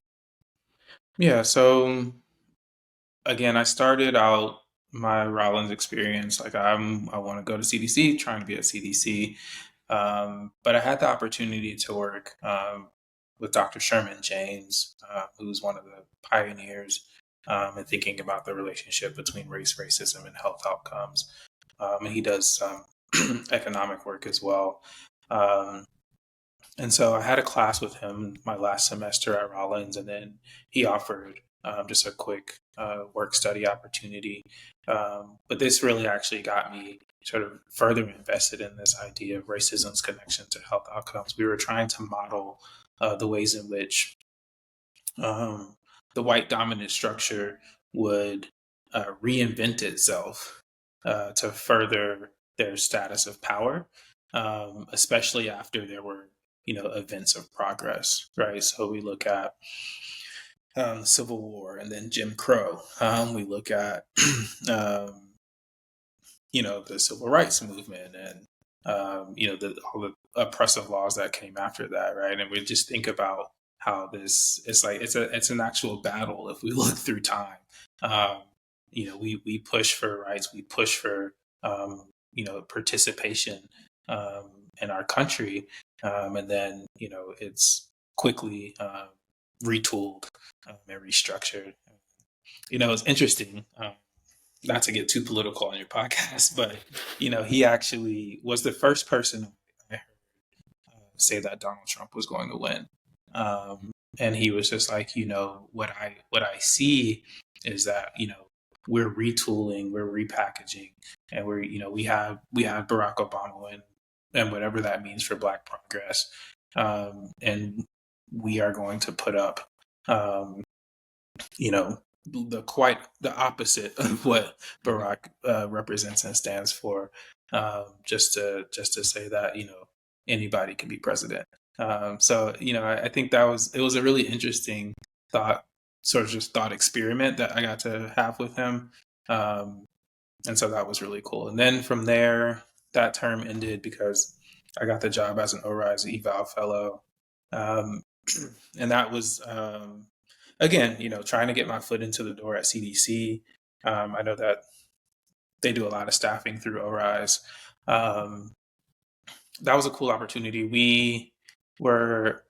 Speaker 1: Yeah, so again, I started out my Rollins experience I want to go to CDC, trying to be at CDC. But I had the opportunity to work with Dr. Sherman James, who's one of the pioneers in thinking about the relationship between race, racism, and health outcomes. And he does some economic work as well. And so I had a class with him my last semester at Rollins, and then he offered just a quick work study opportunity. But this really actually got me sort of further invested in this idea of racism's connection to health outcomes. We were trying to model the ways in which the white dominant structure would reinvent itself to further their status of power, especially after there were events of progress, right? So we look at Civil War and then Jim Crow. We look at the Civil Rights Movement and all the oppressive laws that came after that, right? And we just think about how it's an actual battle if we look through time. We push for rights, we push for participation in our country, and then it's quickly retooled and restructured. It's interesting. Not to get too political on your podcast, but he actually was the first person I heard say that Donald Trump was going to win. And he was just like, what I see is that we're retooling, we're repackaging, and we have Barack Obama and whatever that means for Black progress, and we are going to put up, the opposite of what Barack represents and stands for, just to say that anybody can be president. So I think it was a really interesting thought experiment that I got to have with him, and so that was really cool. And then from there, that term ended because I got the job as an ORISE eval fellow, and that was again, trying to get my foot into the door at CDC. I know that they do a lot of staffing through ORISE. That was a cool opportunity. We were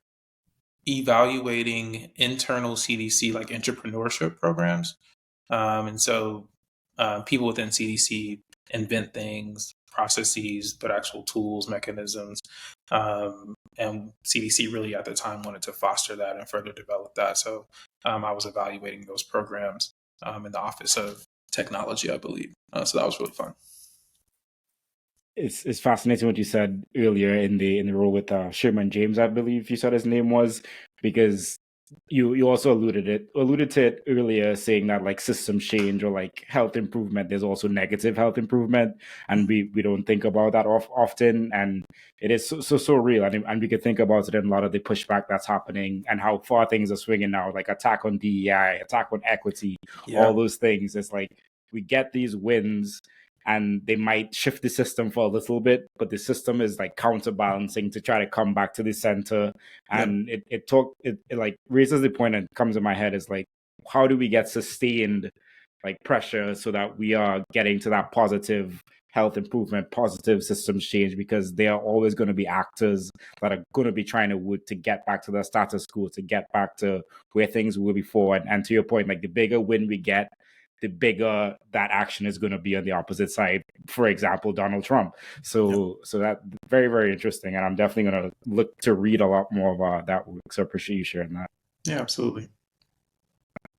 Speaker 1: evaluating internal CDC like entrepreneurship programs. And so people within CDC invent things, processes, but actual tools, mechanisms. And CDC really at the time wanted to foster that and further develop that. So I was evaluating those programs in the Office of Technology, I believe. So that was really fun.
Speaker 2: It's fascinating what you said earlier in the role with Sherman James, I believe you said his name was, because you also alluded to it earlier, saying that like system change or like health improvement, there's also negative health improvement, and we don't think about that often, and it is so real, and we could think about it in a lot of the pushback that's happening and how far things are swinging now, like attack on DEI, attack on equity, all those things. It's like we get these wins and they might shift the system for a little bit, but the system is like counterbalancing to try to come back to the center. And it like raises the point and comes in my head is like, how do we get sustained like pressure so that we are getting to that positive health improvement, positive systems change? Because there are always going to be actors that are going to be trying to work to get back to the status quo, to get back to where things were before. And to your point, like the bigger win we get, the bigger that action is going to be on the opposite side. For example, Donald Trump. So that very, very interesting. And I'm definitely going to look to read a lot more about that work. So I appreciate you sharing that.
Speaker 1: Yeah, absolutely.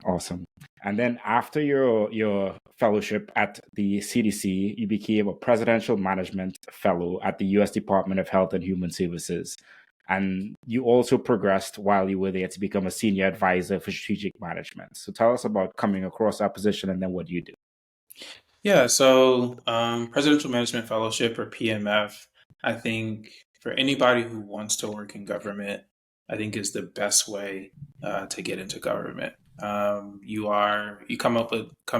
Speaker 2: Awesome. And then after your fellowship at the CDC, you became a presidential management fellow at the U.S. Department of Health and Human Services. And you also progressed while you were there to become a senior advisor for strategic management. So tell us about coming across that position and then what you do.
Speaker 1: Yeah, so Presidential Management Fellowship, or PMF, I think for anybody who wants to work in government, I think is the best way to get into government. You come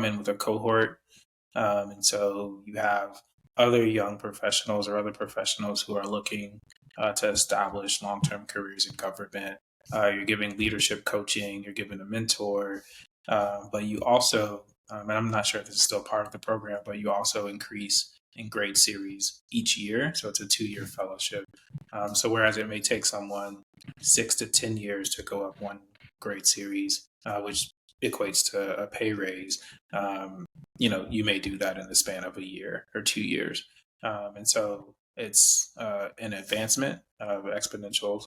Speaker 1: in with a cohort, and so you have other young professionals or other professionals who are looking to establish long-term careers in government. You're giving leadership coaching, you're giving a mentor, but you also, and I'm not sure if this is still part of the program, but you also increase in grade series each year. So it's a 2-year fellowship. So whereas it may take someone 6 to 10 years to go up one grade series, which equates to a pay raise, you may do that in the span of a year or 2 years. And so it's an advancement of exponential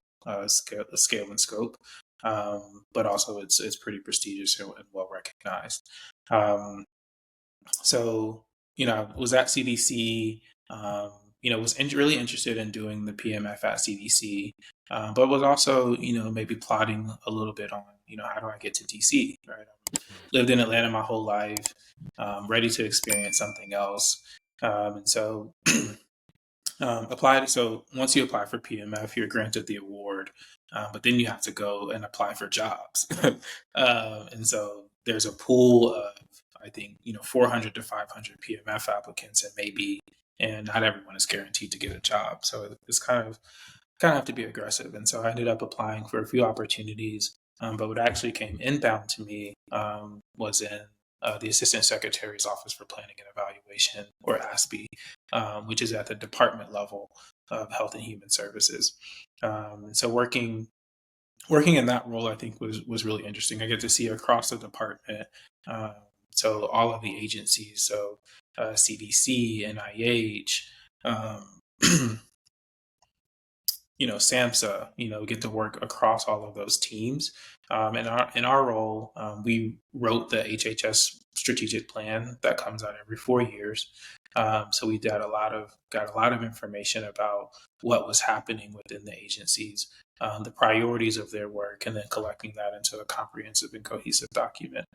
Speaker 1: scale and scope, but also it's pretty prestigious and well recognized. So I was at CDC. Was really interested in doing the PMF at CDC, but was also maybe plotting a little bit on how do I get to DC, right? Lived in Atlanta my whole life, ready to experience something else, and so applied. So once you apply for PMF, you're granted the award, but then you have to go and apply for jobs. And so there's a pool of, I think, 400 to 500 PMF applicants, and not everyone is guaranteed to get a job. So it's kind of have to be aggressive. And so I ended up applying for a few opportunities. But what actually came inbound to me was in the Assistant Secretary's Office for Planning and Evaluation, or ASPE, which is at the department level of Health and Human Services. And so working working in that role, I think was really interesting. I get to see across the department, um, so all of the agencies, so CDC, NIH, um, SAMHSA, get to work across all of those teams. In our role, we wrote the HHS strategic plan that comes out every 4 years. So we got a lot of information about what was happening within the agencies, the priorities of their work, and then collecting that into a comprehensive and cohesive document.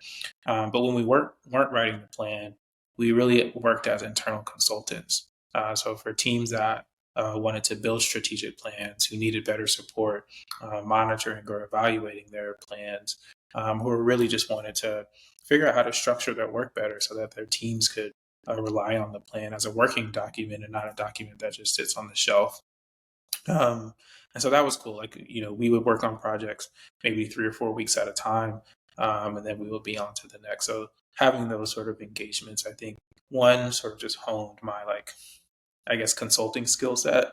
Speaker 1: But when we weren't writing the plan, we really worked as internal consultants. So for teams that wanted to build strategic plans, who needed better support, monitoring or evaluating their plans, who really just wanted to figure out how to structure their work better so that their teams could rely on the plan as a working document and not a document that just sits on the shelf. And so that was cool. Like, we would work on projects maybe 3 or 4 weeks at a time, and then we would be on to the next. So having those sort of engagements, I think, one sort of just honed my, like, I guess, consulting skill set.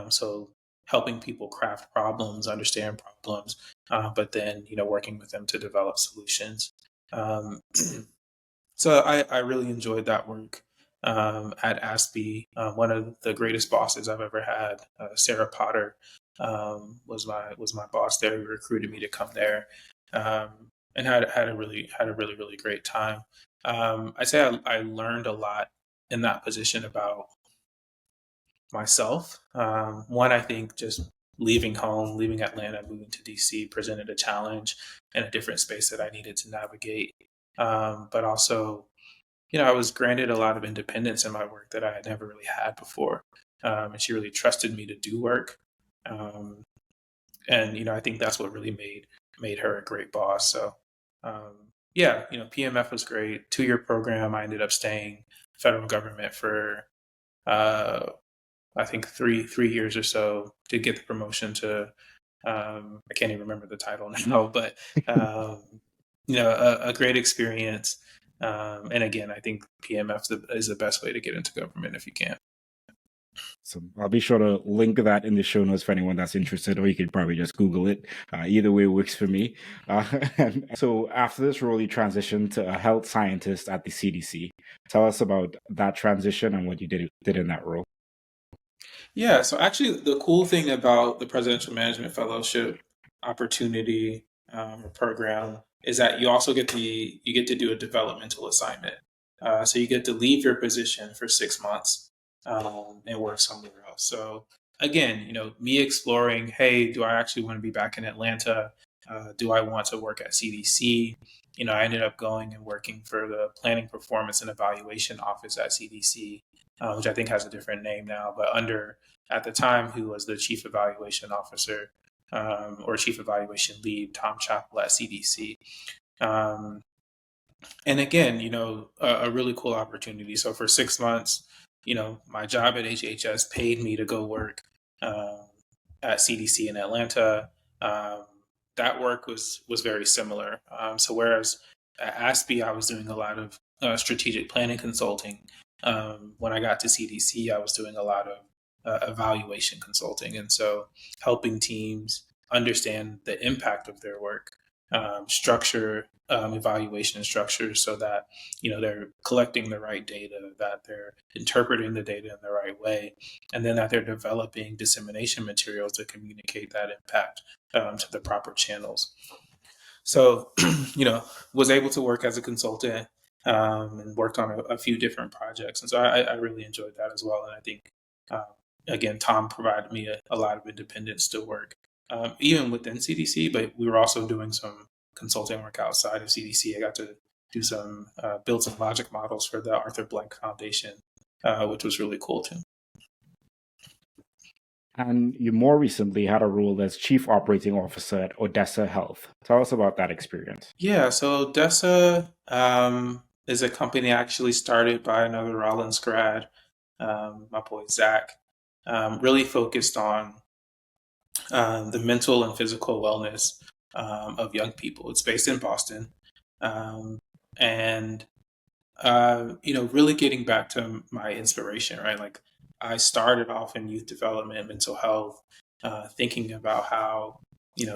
Speaker 1: So helping people craft problems, understand problems, but then, working with them to develop solutions. Um, so I really enjoyed that work at ASPE. One of the greatest bosses I've ever had, Sarah Potter, was my boss there. Who recruited me to come there, and had a really great time. I say I learned a lot in that position about myself. One, I think just leaving home, leaving Atlanta, moving to DC presented a challenge and a different space that I needed to navigate. But also, I was granted a lot of independence in my work that I had never really had before. And she really trusted me to do work. Um, and I think that's what really made her a great boss. So yeah, PMF was great. 2-year program. I ended up staying federal government for I think three years or so to get the promotion to I can't even remember the title now, but a great experience. And again, I think PMF is the best way to get into government if you can.
Speaker 2: So I'll be sure to link that in the show notes for anyone that's interested, or you could probably just Google it. Either way works for me. And so after this role, you transitioned to a health scientist at the CDC. Tell us about that transition and what you did in that role.
Speaker 1: Yeah, so actually, the cool thing about the Presidential Management Fellowship opportunity or program is that you get to do a developmental assignment. So you get to leave your position for 6 months and work somewhere else. So again, me exploring, hey, do I actually want to be back in Atlanta? Do I want to work at CDC? I ended up going and working for the Planning, Performance, and Evaluation Office at CDC, which I think has a different name now, but under at the time who was the chief evaluation officer or chief evaluation lead, Tom Chappell at CDC. And again, a really cool opportunity. So for 6 months, my job at HHS paid me to go work at CDC in Atlanta. That work was very similar. So whereas at ASPE, I was doing a lot of strategic planning consulting. When I got to CDC, I was doing a lot of evaluation consulting. And so helping teams understand the impact of their work, structure evaluation structures so that they're collecting the right data, that they're interpreting the data in the right way, and then that they're developing dissemination materials to communicate that impact to the proper channels. So, was able to work as a consultant and worked on a few different projects, and so I really enjoyed that as well. And I think again, Tom provided me a lot of independence to work, even within CDC, but we were also doing some consulting work outside of CDC. I got to do build some logic models for the Arthur Blank Foundation, which was really cool too.
Speaker 2: And you more recently had a role as Chief Operating Officer at Odessa Health. Tell us about that experience.
Speaker 1: Yeah, so Odessa is a company actually started by another Rollins grad, my boy Zach, really focused on the mental and physical wellness of young people. It's based in Boston. And really getting back to my inspiration, right? Like I started off in youth development, mental health, thinking about how,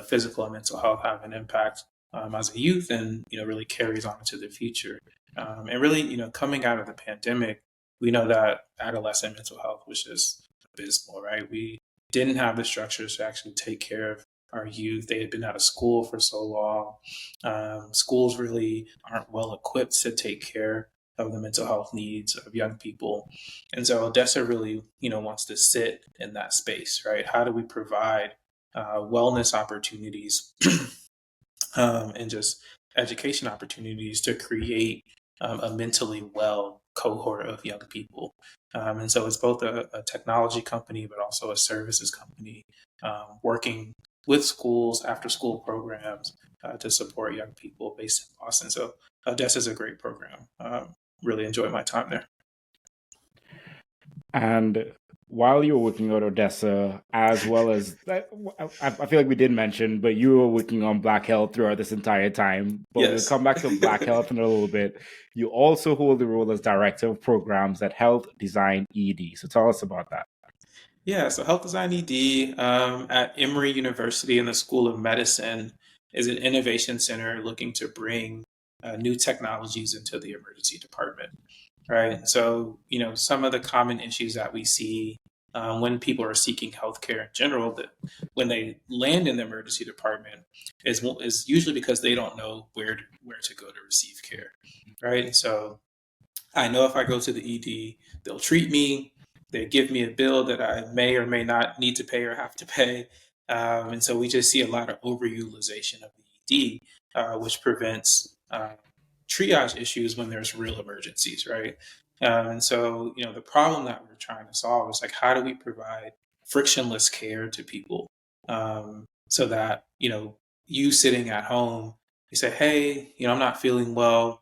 Speaker 1: physical and mental health have an impact as a youth, and really carries on into the future. And really, coming out of the pandemic, we know that adolescent mental health was just abysmal, right? We didn't have the structures to actually take care of our youth. They had been out of school for so long. Schools really aren't well equipped to take care of the mental health needs of young people. And so Odessa really, wants to sit in that space, right? How do we provide wellness opportunities and just education opportunities to create a mentally well cohort of young people? And so it's both a technology company, but also a services company working with schools, after school programs to support young people based in Boston. So Odessa is a great program. Really enjoy my time there.
Speaker 2: And while you were working at Odessa, as well as, I feel like we did mention, but you were working on Black Health throughout this entire time. But
Speaker 1: Yes.
Speaker 2: we'll come back to Black Health in a little bit. You also hold the role as Director of Programs at Health Design ED. So tell us about that.
Speaker 1: Yeah, so Health Design ED at Emory University in the School of Medicine is an innovation center looking to bring new technologies into the emergency department, right? So, some of the common issues that we see when people are seeking healthcare in general, that when they land in the emergency department, is usually because they don't know where to go to receive care, right? So, I know if I go to the ED, they'll treat me. They give me a bill that I may or may not need to pay or have to pay. And so we just see a lot of overutilization of the ED, which prevents triage issues when there's real emergencies, right? And so, the problem that we're trying to solve is like, how do we provide frictionless care to people so that, you sitting at home, you say, hey, I'm not feeling well.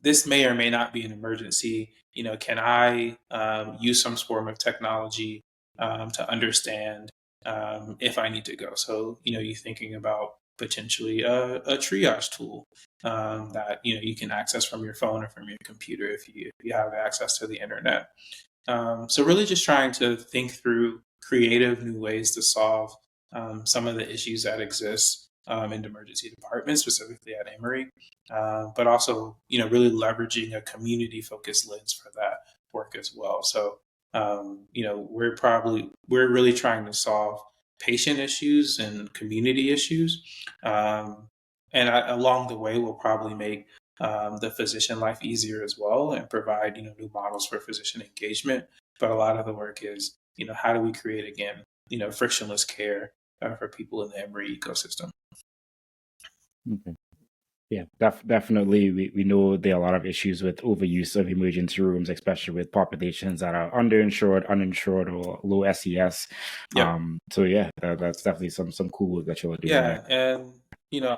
Speaker 1: This may or may not be an emergency. Can I use some form of technology to understand if I need to go? So, you're thinking about potentially a triage tool that you can access from your phone or from your computer if you have access to the internet. So really just trying to think through creative new ways to solve some of the issues that exist in the emergency department, specifically at Emory, but also, really leveraging a community-focused lens for that work as well. So, we're really trying to solve patient issues and community issues, and along the way, we'll probably make the physician life easier as well, and provide new models for physician engagement. But a lot of the work is how do we create again frictionless care for people in the Emory ecosystem.
Speaker 2: Okay. Yeah, definitely. We know there are a lot of issues with overuse of emergency rooms, especially with populations that are underinsured, uninsured, or low SES.
Speaker 1: Yeah.
Speaker 2: So yeah, that's definitely some cool work that you're doing.
Speaker 1: Yeah,
Speaker 2: there.
Speaker 1: and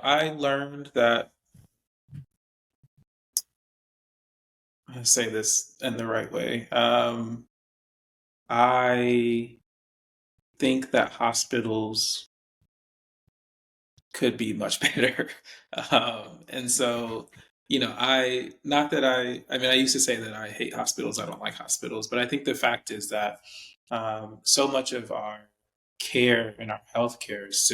Speaker 1: I learned that, I say this in the right way. I think that hospitals could be much better. And so, I used to say that I hate hospitals, I don't like hospitals, but I think the fact is that so much of our care and our healthcare is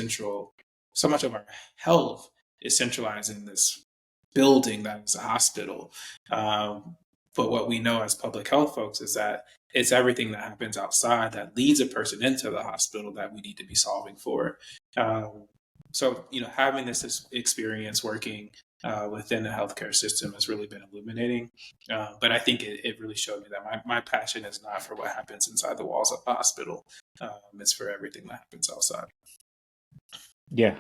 Speaker 1: so much of our health is centralized in this building that is a hospital. But what we know as public health folks is that it's everything that happens outside that leads a person into the hospital that we need to be solving for. So, having this experience working within the healthcare system has really been illuminating. But I think it really showed me that my passion is not for what happens inside the walls of the hospital. It's for everything that happens outside.
Speaker 2: Yeah,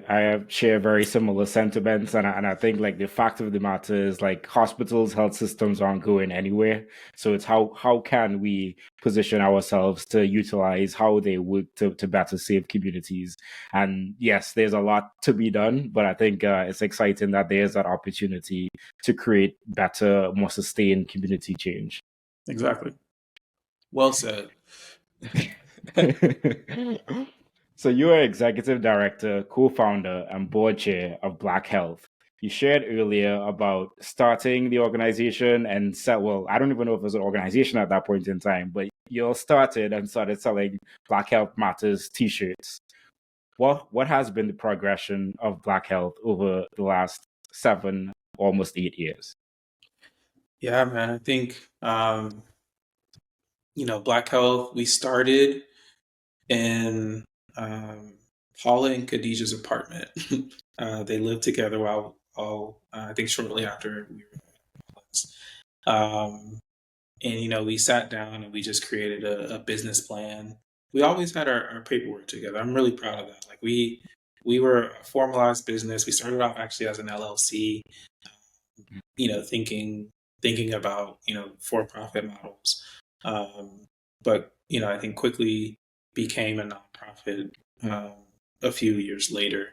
Speaker 2: I share very similar sentiments, and I think like the fact of the matter is like hospitals, health systems aren't going anywhere. So it's how can we position ourselves to utilize how they work to better save communities. And yes, there's a lot to be done, but I think it's exciting that there's that opportunity to create better, more sustained community change.
Speaker 1: Exactly. Well said.
Speaker 2: So you are executive director, co-founder, and board chair of Black Health. You shared earlier about starting the organization and I don't even know if it was an organization at that point in time, but you all started and started selling Black Health Matters t-shirts. what has been the progression of Black Health over the last 7, almost 8 years?
Speaker 1: Yeah, man. I think Black Health. We started in Paula and Khadijah's apartment. They lived together while I think shortly after we were and we sat down and we just created a business plan. We always had our paperwork together. I'm really proud of that. Like we were a formalized business. We started off actually as an LLC, thinking about for-profit models. But I think quickly became a nonprofit a few years later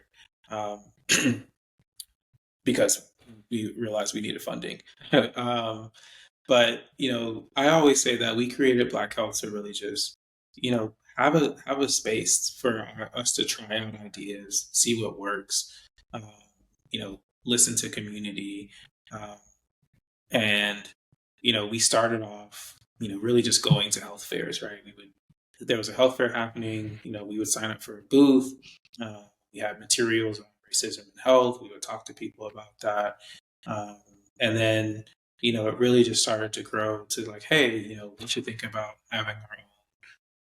Speaker 1: because we realized we needed funding. But I always say that we created Black Health to really just have a space for us to try out ideas, see what works, listen to community, and we started off really just going to health fairs, right? There was a health fair happening, we would sign up for a booth. We had materials on racism and health. We would talk to people about that. And then, it really just started to grow to like, hey, we should think about having our own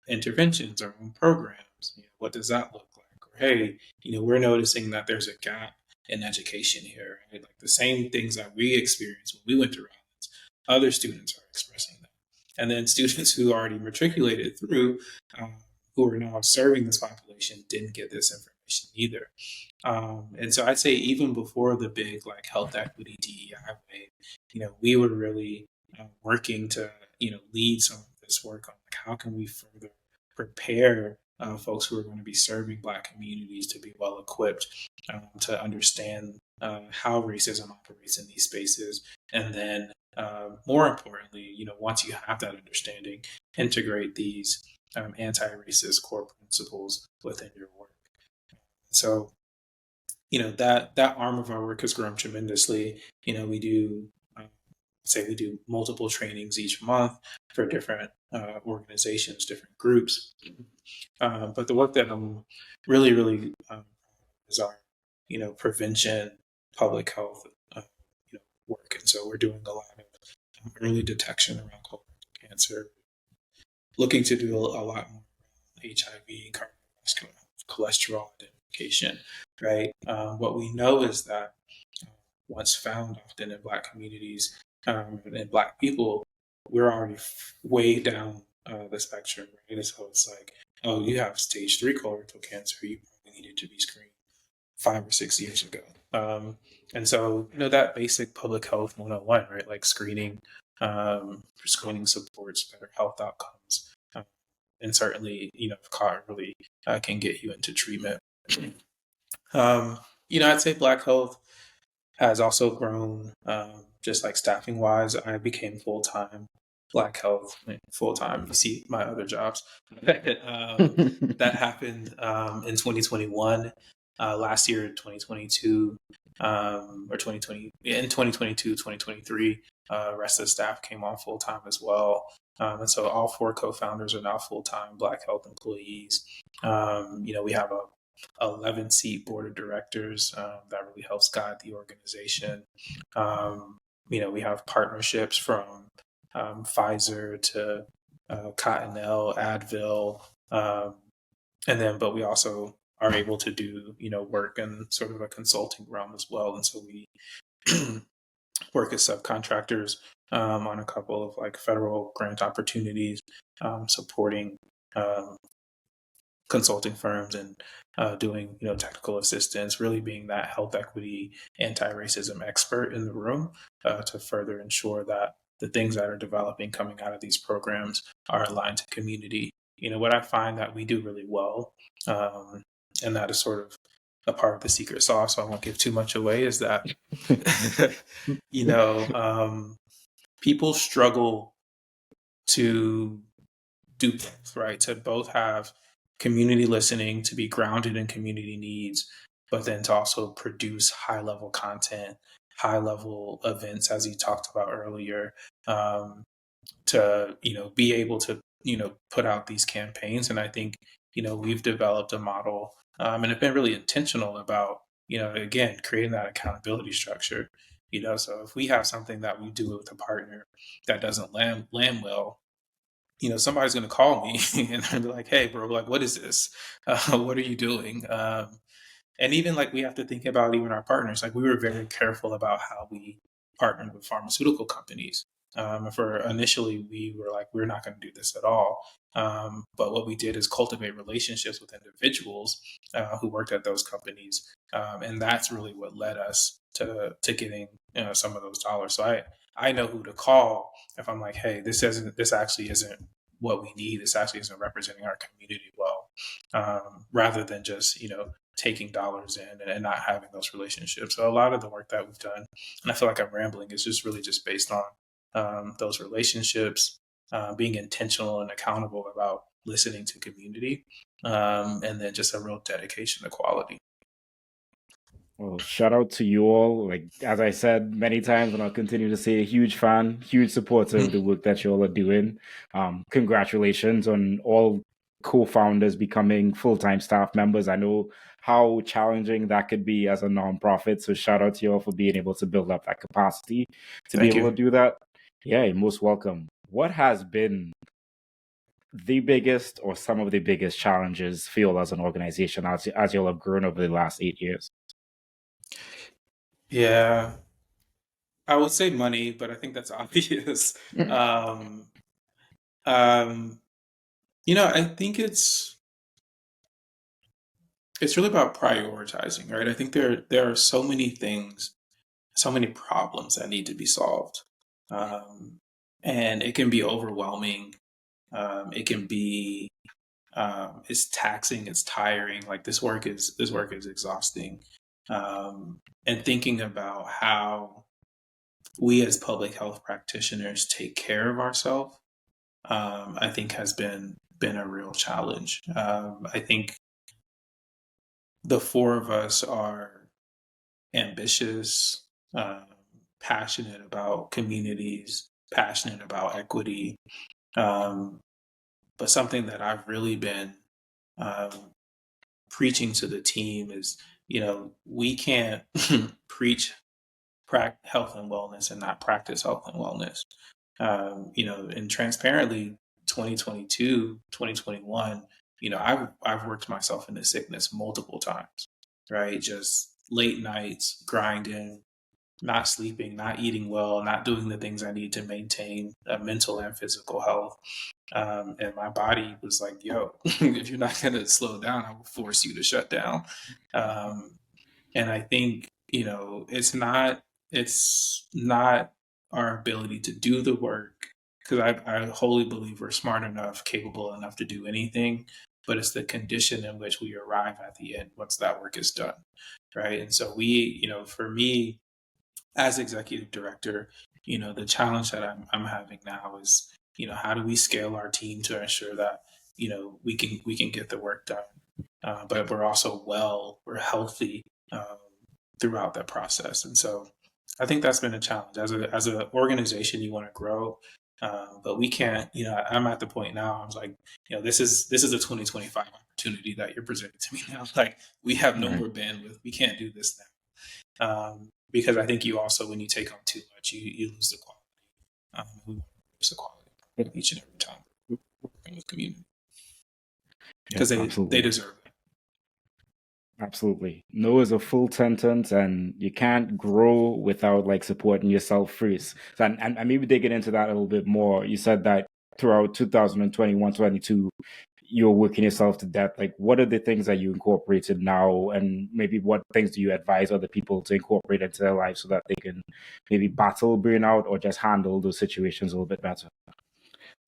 Speaker 1: interventions, our own programs. What does that look like? Or, hey, we're noticing that there's a gap in education here. Right? Like the same things that we experienced when we went to Rollins, other students are expressing that. And then students who already matriculated through, who are now serving this population, didn't get this information either. And so I'd say even before the big like health equity DEI wave, we were really working to lead some of this work on like how can we further prepare folks who are going to be serving Black communities to be well equipped to understand how racism operates in these spaces, and then more importantly, once you have that understanding, integrate these anti-racist core principles within your work. So, that arm of our work has grown tremendously. We do we do multiple trainings each month for different organizations, different groups. But the work that I'm really, really is our, prevention, public health work. And so we're doing a lot of early detection around colorectal cancer, looking to do a lot more HIV, cardiovascular health, cholesterol identification, right? What we know is that once found often in Black communities and Black people, we're already way down the spectrum, right? So it's like, oh, you have stage 3 colorectal cancer, you probably needed to be screened 5 or 6 years ago. And so, that basic public health 101, right? Like screening supports better health outcomes. And certainly, if caught early, can get you into treatment. I'd say Black Health has also grown, just like staffing wise. I became full-time Black Health, full-time. You see my other jobs. That happened in 2021. Last year, 2022, or 2020, in 2022, 2023, rest of the staff came on full-time as well. And so all 4 co-founders are now full-time Black Health employees. We have a 11-seat board of directors that really helps guide the organization. We have partnerships from Pfizer to Cottonelle, Advil, but we also are able to do work in sort of a consulting realm as well. And so we work as subcontractors on a couple of like federal grant opportunities, supporting consulting firms and doing technical assistance, really being that health equity, anti-racism expert in the room to further ensure that the things that are developing coming out of these programs are aligned to community. What I find that we do really well, and that is sort of a part of the secret sauce, so I won't give too much away, is that people struggle to do both, right? To both have community listening, to be grounded in community needs, but then to also produce high level content, high level events, as you talked about earlier, to be able to put out these campaigns. And I think we've developed a model and have been really intentional about, again, creating that accountability structure. So if we have something that we do with a partner that doesn't land well, somebody's going to call me and they'll be like, "Hey, bro, like, what is this? What are you doing?" And even like we have to think about even our partners. Like we were very careful about how we partnered with pharmaceutical companies. For initially, we were like, we're not going to do this at all. But what we did is cultivate relationships with individuals who worked at those companies, and that's really what led us to getting some of those dollars. So I know who to call if I'm like, hey, this actually isn't what we need. This actually isn't representing our community well, rather than just taking dollars in and not having those relationships. So a lot of the work that we've done, and I feel like I'm rambling, is just really just based on those relationships, being intentional and accountable about listening to community, and then just a real dedication to quality.
Speaker 2: Well, shout out to you all. Like, as I said many times, and I'll continue to say, a huge fan, huge supporter of the work that you all are doing. Congratulations on all co-founders becoming full-time staff members. I know how challenging that could be as a nonprofit. So shout out to you all for being able to build up that capacity to be able to do that. Yeah, you're most welcome. What has been the biggest or some of the biggest challenges for you all as an organization as you all have grown over the last 8 years?
Speaker 1: Yeah, I would say money, but I think that's obvious. um, I think it's really about prioritizing, right? I think there are so many things, so many problems that need to be solved, and it can be overwhelming. It can be it's taxing, it's tiring. Like this work is exhausting, and thinking about how we as public health practitioners take care of ourselves, I think has been a real challenge. I think the four of us are ambitious, passionate about communities, passionate about equity. But something that I've really been um, preaching to the team is, we can't preach health and wellness and not practice health and wellness. And transparently, 2022, 2021, I've worked myself into sickness multiple times, right? Just late nights, grinding, not sleeping, not eating well, not doing the things I need to maintain mental and physical health. And my body was like, yo, if you're not going to slow down, I will force you to shut down. And I think, it's not our ability to do the work, because I wholly believe we're smart enough, capable enough to do anything, but it's the condition in which we arrive at the end once that work is done. Right. And so for me, as executive director, the challenge that I'm having now is, how do we scale our team to ensure that, we can get the work done, but we're healthy throughout that process. And so I think that's been a challenge. As an organization, you want to grow, but we can't. I'm at the point now. I was like, this is a 2025 opportunity that you're presenting to me now. Like we have no more bandwidth. We can't do this now. Because I think you also, when you take on too much, you lose the quality. We want to lose the quality each and every time working with community, because they deserve it.
Speaker 2: Absolutely. No is a full sentence, and you can't grow without like supporting yourself first. So, and maybe digging into that a little bit more. You said that throughout 2021, 22, you're working yourself to death. Like, what are the things that you incorporated now, and maybe what things do you advise other people to incorporate into their life so that they can maybe battle burnout or just handle those situations a little bit better?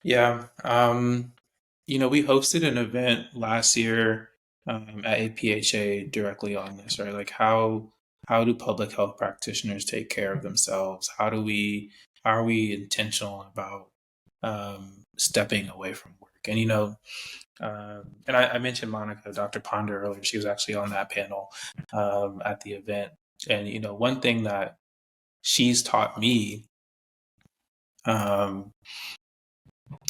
Speaker 1: Yeah. We hosted an event last year at APHA directly on this, right? Like how do public health practitioners take care of themselves? How are we intentional about stepping away from work? And and I mentioned Monica, Dr. Ponder earlier. She was actually on that panel at the event. And one thing that she's taught me,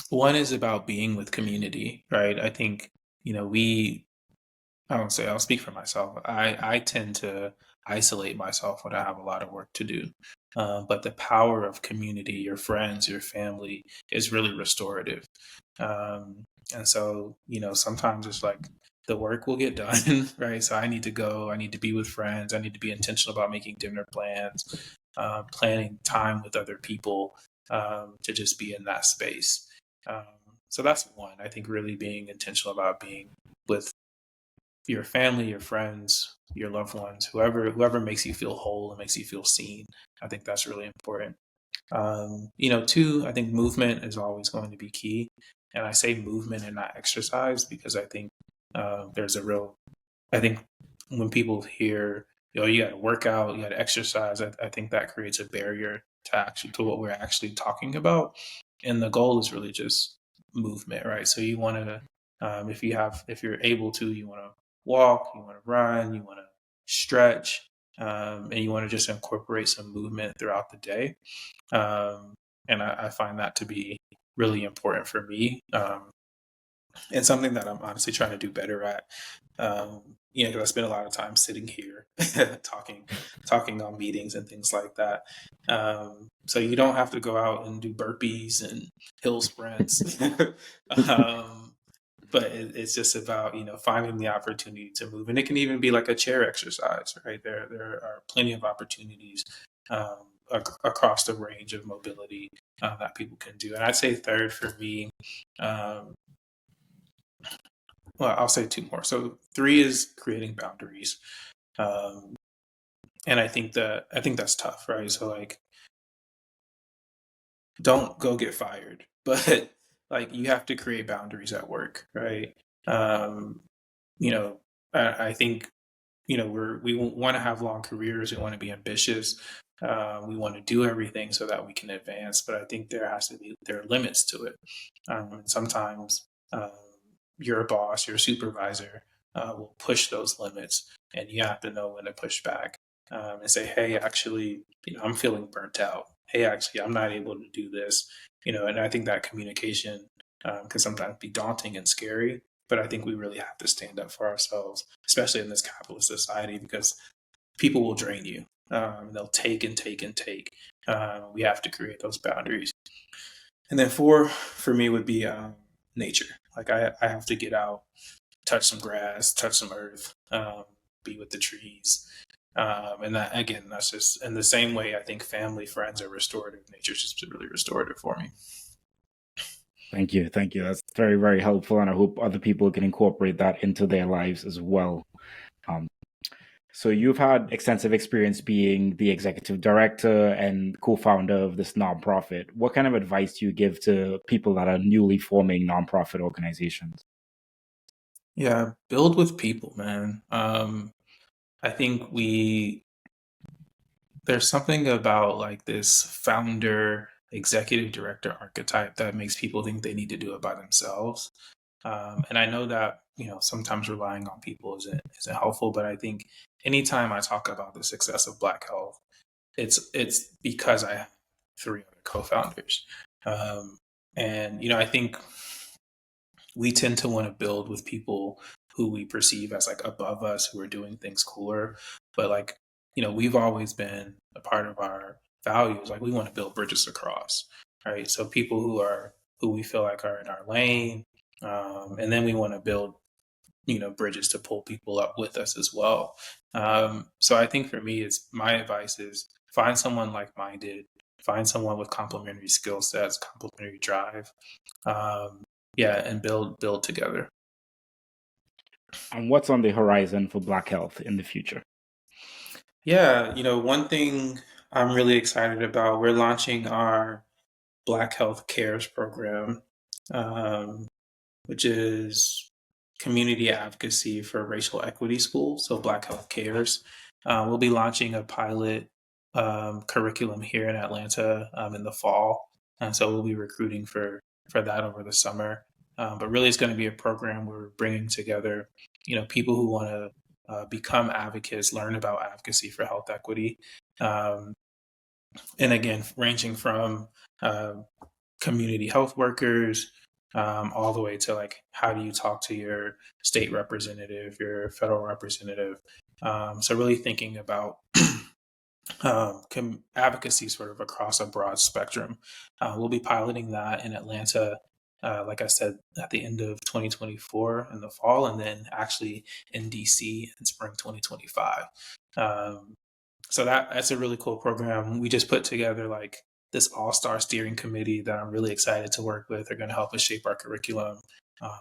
Speaker 1: one is about being with community, right? I think I don't say, I'll speak for myself. I tend to isolate myself when I have a lot of work to do. But the power of community, your friends, your family is really restorative. And so, sometimes it's like the work will get done, right? So I need to go, I need to be with friends, I need to be intentional about making dinner plans, planning time with other people, to just be in that space. Um, so that's one. I think really being intentional about being with your family, your friends, your loved ones, whoever makes you feel whole and makes you feel seen. I think that's really important. Two, I think movement is always going to be key. And I say movement and not exercise because I think there's a real, I think when people hear, you got to work out, you got to exercise, I think that creates a barrier to what we're actually talking about. And the goal is really just movement, right? So you want to, if you're able to, you want to walk, you want to run, you want to stretch, and you want to just incorporate some movement throughout the day. And I find that to be really important for me, and something that I'm honestly trying to do better at. Because I spend a lot of time sitting here talking on meetings and things like that. So you don't have to go out and do burpees and hill sprints. But it's just about finding the opportunity to move, and it can even be like a chair exercise, right? There are plenty of opportunities across the range of mobility that people can do. And I'd say third for me, um, well, I'll say two more. So three is creating boundaries, um, and I think that's tough, right? So like, don't go get fired, but like you have to create boundaries at work, right? Um, you know, I think we want to have long careers. We want to be ambitious. We want to do everything so that we can advance. But I think there are limits to it. And sometimes your boss, your supervisor, will push those limits, and you have to know when to push back, and say, "Hey, actually, I'm feeling burnt out. Hey, actually, I'm not able to do this." And I think that communication can sometimes be daunting and scary. But I think we really have to stand up for ourselves, especially in this capitalist society, because people will drain you. They'll take and take and take. We have to create those boundaries. And then four for me would be nature. Like I have to get out, touch some grass, touch some earth, be with the trees. And that, again, that's just in the same way I think family, friends are restorative. Nature's just really restorative for me.
Speaker 2: Thank you. Thank you. That's very, very helpful. And I hope other people can incorporate that into their lives as well. So you've had extensive experience being the executive director and co-founder of this nonprofit. What kind of advice do you give to people that are newly forming nonprofit organizations?
Speaker 1: Yeah, build with people, man. I think there's something about like this founder, executive director archetype that makes people think they need to do it by themselves. And I know that sometimes relying on people isn't helpful, but I think anytime I talk about the success of Black Health, it's because I have three other co-founders, um, and I think we tend to want to build with people who we perceive as like above us, who are doing things cooler. But like, we've always been a part of our values. Like we want to build bridges across, right? So people who we feel like are in our lane. And then we want to build, bridges to pull people up with us as well. So I think for me, it's my advice is find someone like-minded, find someone with complementary skill sets, complementary drive. Um, yeah, and build together.
Speaker 2: And what's on the horizon for Black Health in the future?
Speaker 1: Yeah, one thing I'm really excited about, we're launching our Black Health Cares program, um, which is community advocacy for racial equity schools, so Black Health Cares. We'll be launching a pilot curriculum here in Atlanta in the fall, and so we'll be recruiting for that over the summer. But really, it's going to be a program where we're bringing together, people who want to become advocates, learn about advocacy for health equity, um, and again, ranging from uh, community health workers, all the way to like how do you talk to your state representative, your federal representative. So really thinking about advocacy sort of across a broad spectrum. We'll be piloting that in Atlanta, like I said, at the end of 2024 in the fall, and then actually in DC in spring 2025. So that's a really cool program. We just put together like this all-star steering committee that I'm really excited to work with. They're going to help us shape our curriculum,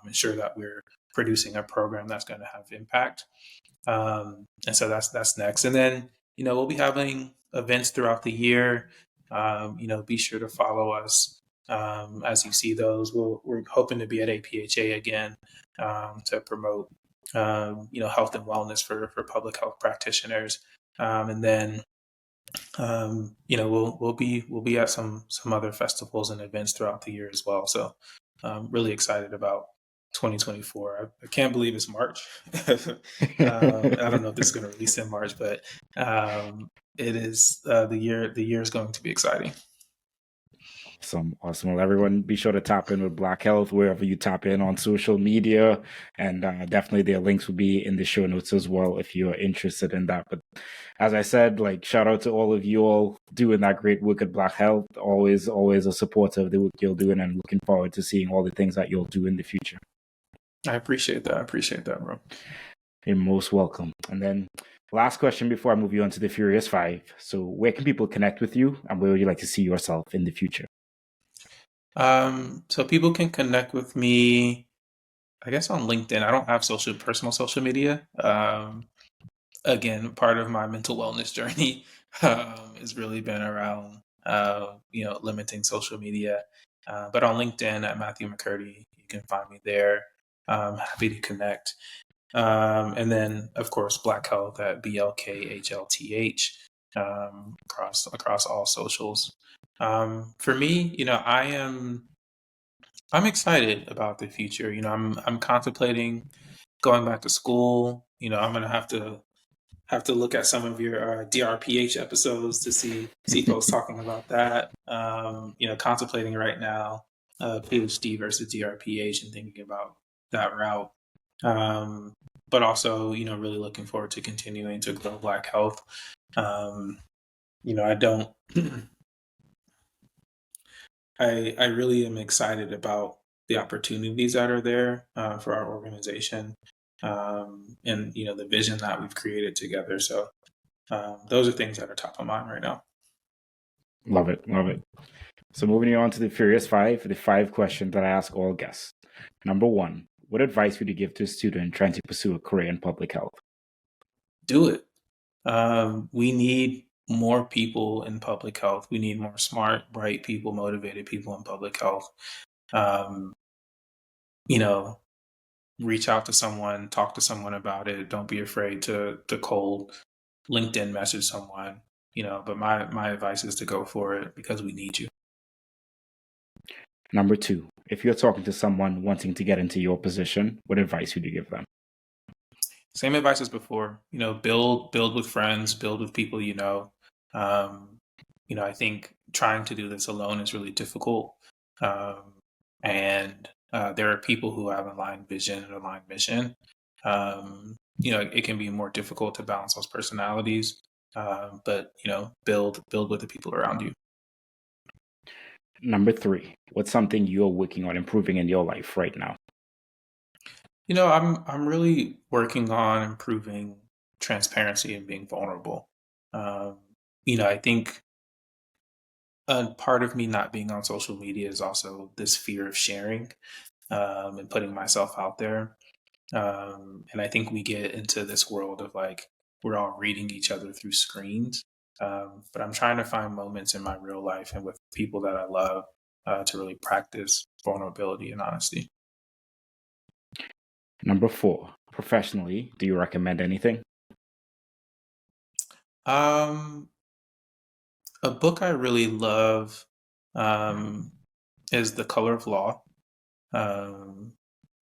Speaker 1: ensure that we're producing a program that's going to have impact. And so that's next. And then we'll be having events throughout the year. Be sure to follow us as you see those. We're hoping to be at APHA again to promote health and wellness for public health practitioners. And then we'll be at some other festivals and events throughout the year as well. So really excited about 2024. I can't believe it's March. I don't know if this is going to release in March, but it is the year is going to be exciting.
Speaker 2: Awesome. Well, everyone, be sure to tap in with Black Health wherever you tap in on social media, and definitely their links will be in the show notes as well if you're interested in that. But as I said, like, shout out to all of you all doing that great work at Black Health. Always a supporter of the work you're doing, and looking forward to seeing all the things that you'll do in the future.
Speaker 1: I appreciate that, bro.
Speaker 2: You're most welcome. And then last question before I move you on to the Furious Five. So where can people connect with you, and where would you like to see yourself in the future?
Speaker 1: So people can connect with me, I guess, on LinkedIn. I don't have personal social media. Again, part of my mental wellness journey has really been around, limiting social media. But on LinkedIn at Matthew McCurdy, you can find me there. Happy to connect. And then, of course, Black Health at BLKHLTH across all socials. For me, I'm excited about the future. I'm contemplating going back to school. I'm gonna have to look at some of your DRPH episodes to see folks talking about that. Contemplating right now PhD versus DRPH and thinking about that route. But also, really looking forward to continuing to grow Black Health. I don't. I really am excited about the opportunities that are there for our organization, and the vision that we've created together. So those are things that are top of mind right now.
Speaker 2: Love it. So moving on to the Furious Five, the 5 questions that I ask all guests. Number 1, what advice would you give to a student trying to pursue a career in public health?
Speaker 1: Do it. We need more people in public health. We need more smart, bright people, motivated people in public health. Reach out to someone, talk to someone about it. Don't be afraid to cold LinkedIn message someone. But my advice is to go for it because we need you.
Speaker 2: Number 2, if you're talking to someone wanting to get into your position, what advice would you give them?
Speaker 1: Same advice as before. Build with friends, build with people you know. I think trying to do this alone is really difficult. And there are people who have aligned vision and aligned mission. It can be more difficult to balance those personalities. But build with the people around you.
Speaker 2: Number 3, what's something you're working on improving in your life right now?
Speaker 1: I'm really working on improving transparency and being vulnerable. I think a part of me not being on social media is also this fear of sharing and putting myself out there. And I think we get into this world of like, we're all reading each other through screens. But I'm trying to find moments in my real life and with people that I love to really practice vulnerability and honesty.
Speaker 2: Number 4, professionally, do you recommend anything?
Speaker 1: A book I really love is The Color of Law.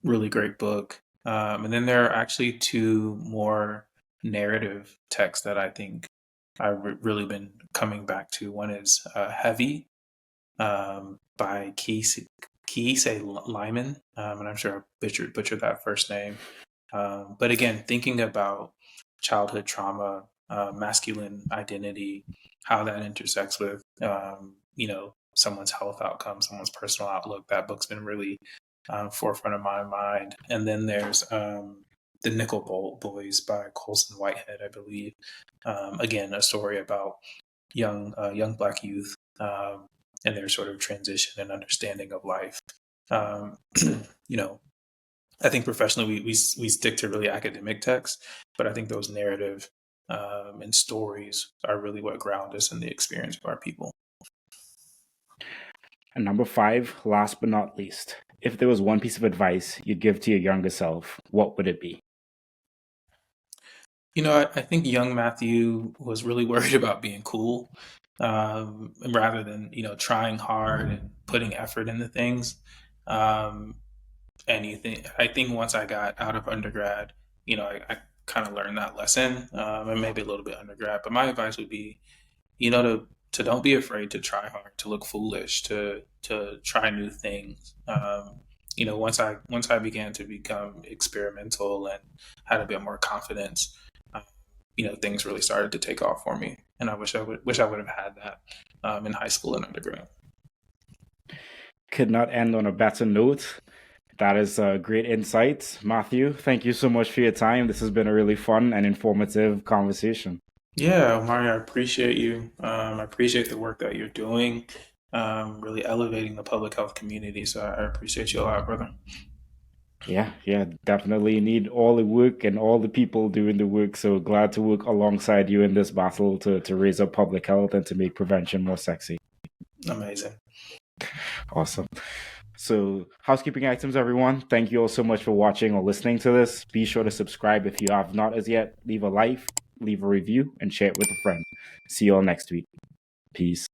Speaker 1: Really great book. And then there are actually 2 more narrative texts that I think I've really been coming back to. One is Heavy by Keese Lyman, and I'm sure I butchered that first name. But again, thinking about childhood trauma, masculine identity, how that intersects with, someone's health outcomes, someone's personal outlook. That book's been really forefront of my mind. And then there's The Nickel Boys by Colson Whitehead, I believe. Again, a story about young Black youth and their sort of transition and understanding of life. I think professionally we stick to really academic texts, but I think those narrative and stories are really what ground us in the experience of our people.
Speaker 2: And number 5, last but not least, if there was one piece of advice you'd give to your younger self, what would it be?
Speaker 1: I think young Matthew was really worried about being cool, rather than trying hard and putting effort into things. I think once I got out of undergrad, I kind of learned that lesson, and maybe a little bit undergrad. But my advice would be, to don't be afraid to try hard, to look foolish, to try new things. Once I began to become experimental and had a bit more confidence, things really started to take off for me. And I wish I would have had that in high school and undergrad.
Speaker 2: Could not end on a better note. That is a great insight. Matthew, thank you so much for your time. This has been a really fun and informative conversation.
Speaker 1: Yeah, Omari, I appreciate you. I appreciate the work that you're doing, really elevating the public health community. So I appreciate you a lot, brother.
Speaker 2: Yeah, definitely need all the work and all the people doing the work. So glad to work alongside you in this battle to raise up public health and to make prevention more sexy.
Speaker 1: Amazing.
Speaker 2: Awesome. So, housekeeping items, everyone. Thank you all so much for watching or listening to this. Be sure to subscribe if you have not as yet. Leave a like, leave a review, and share it with a friend. See you all next week. Peace.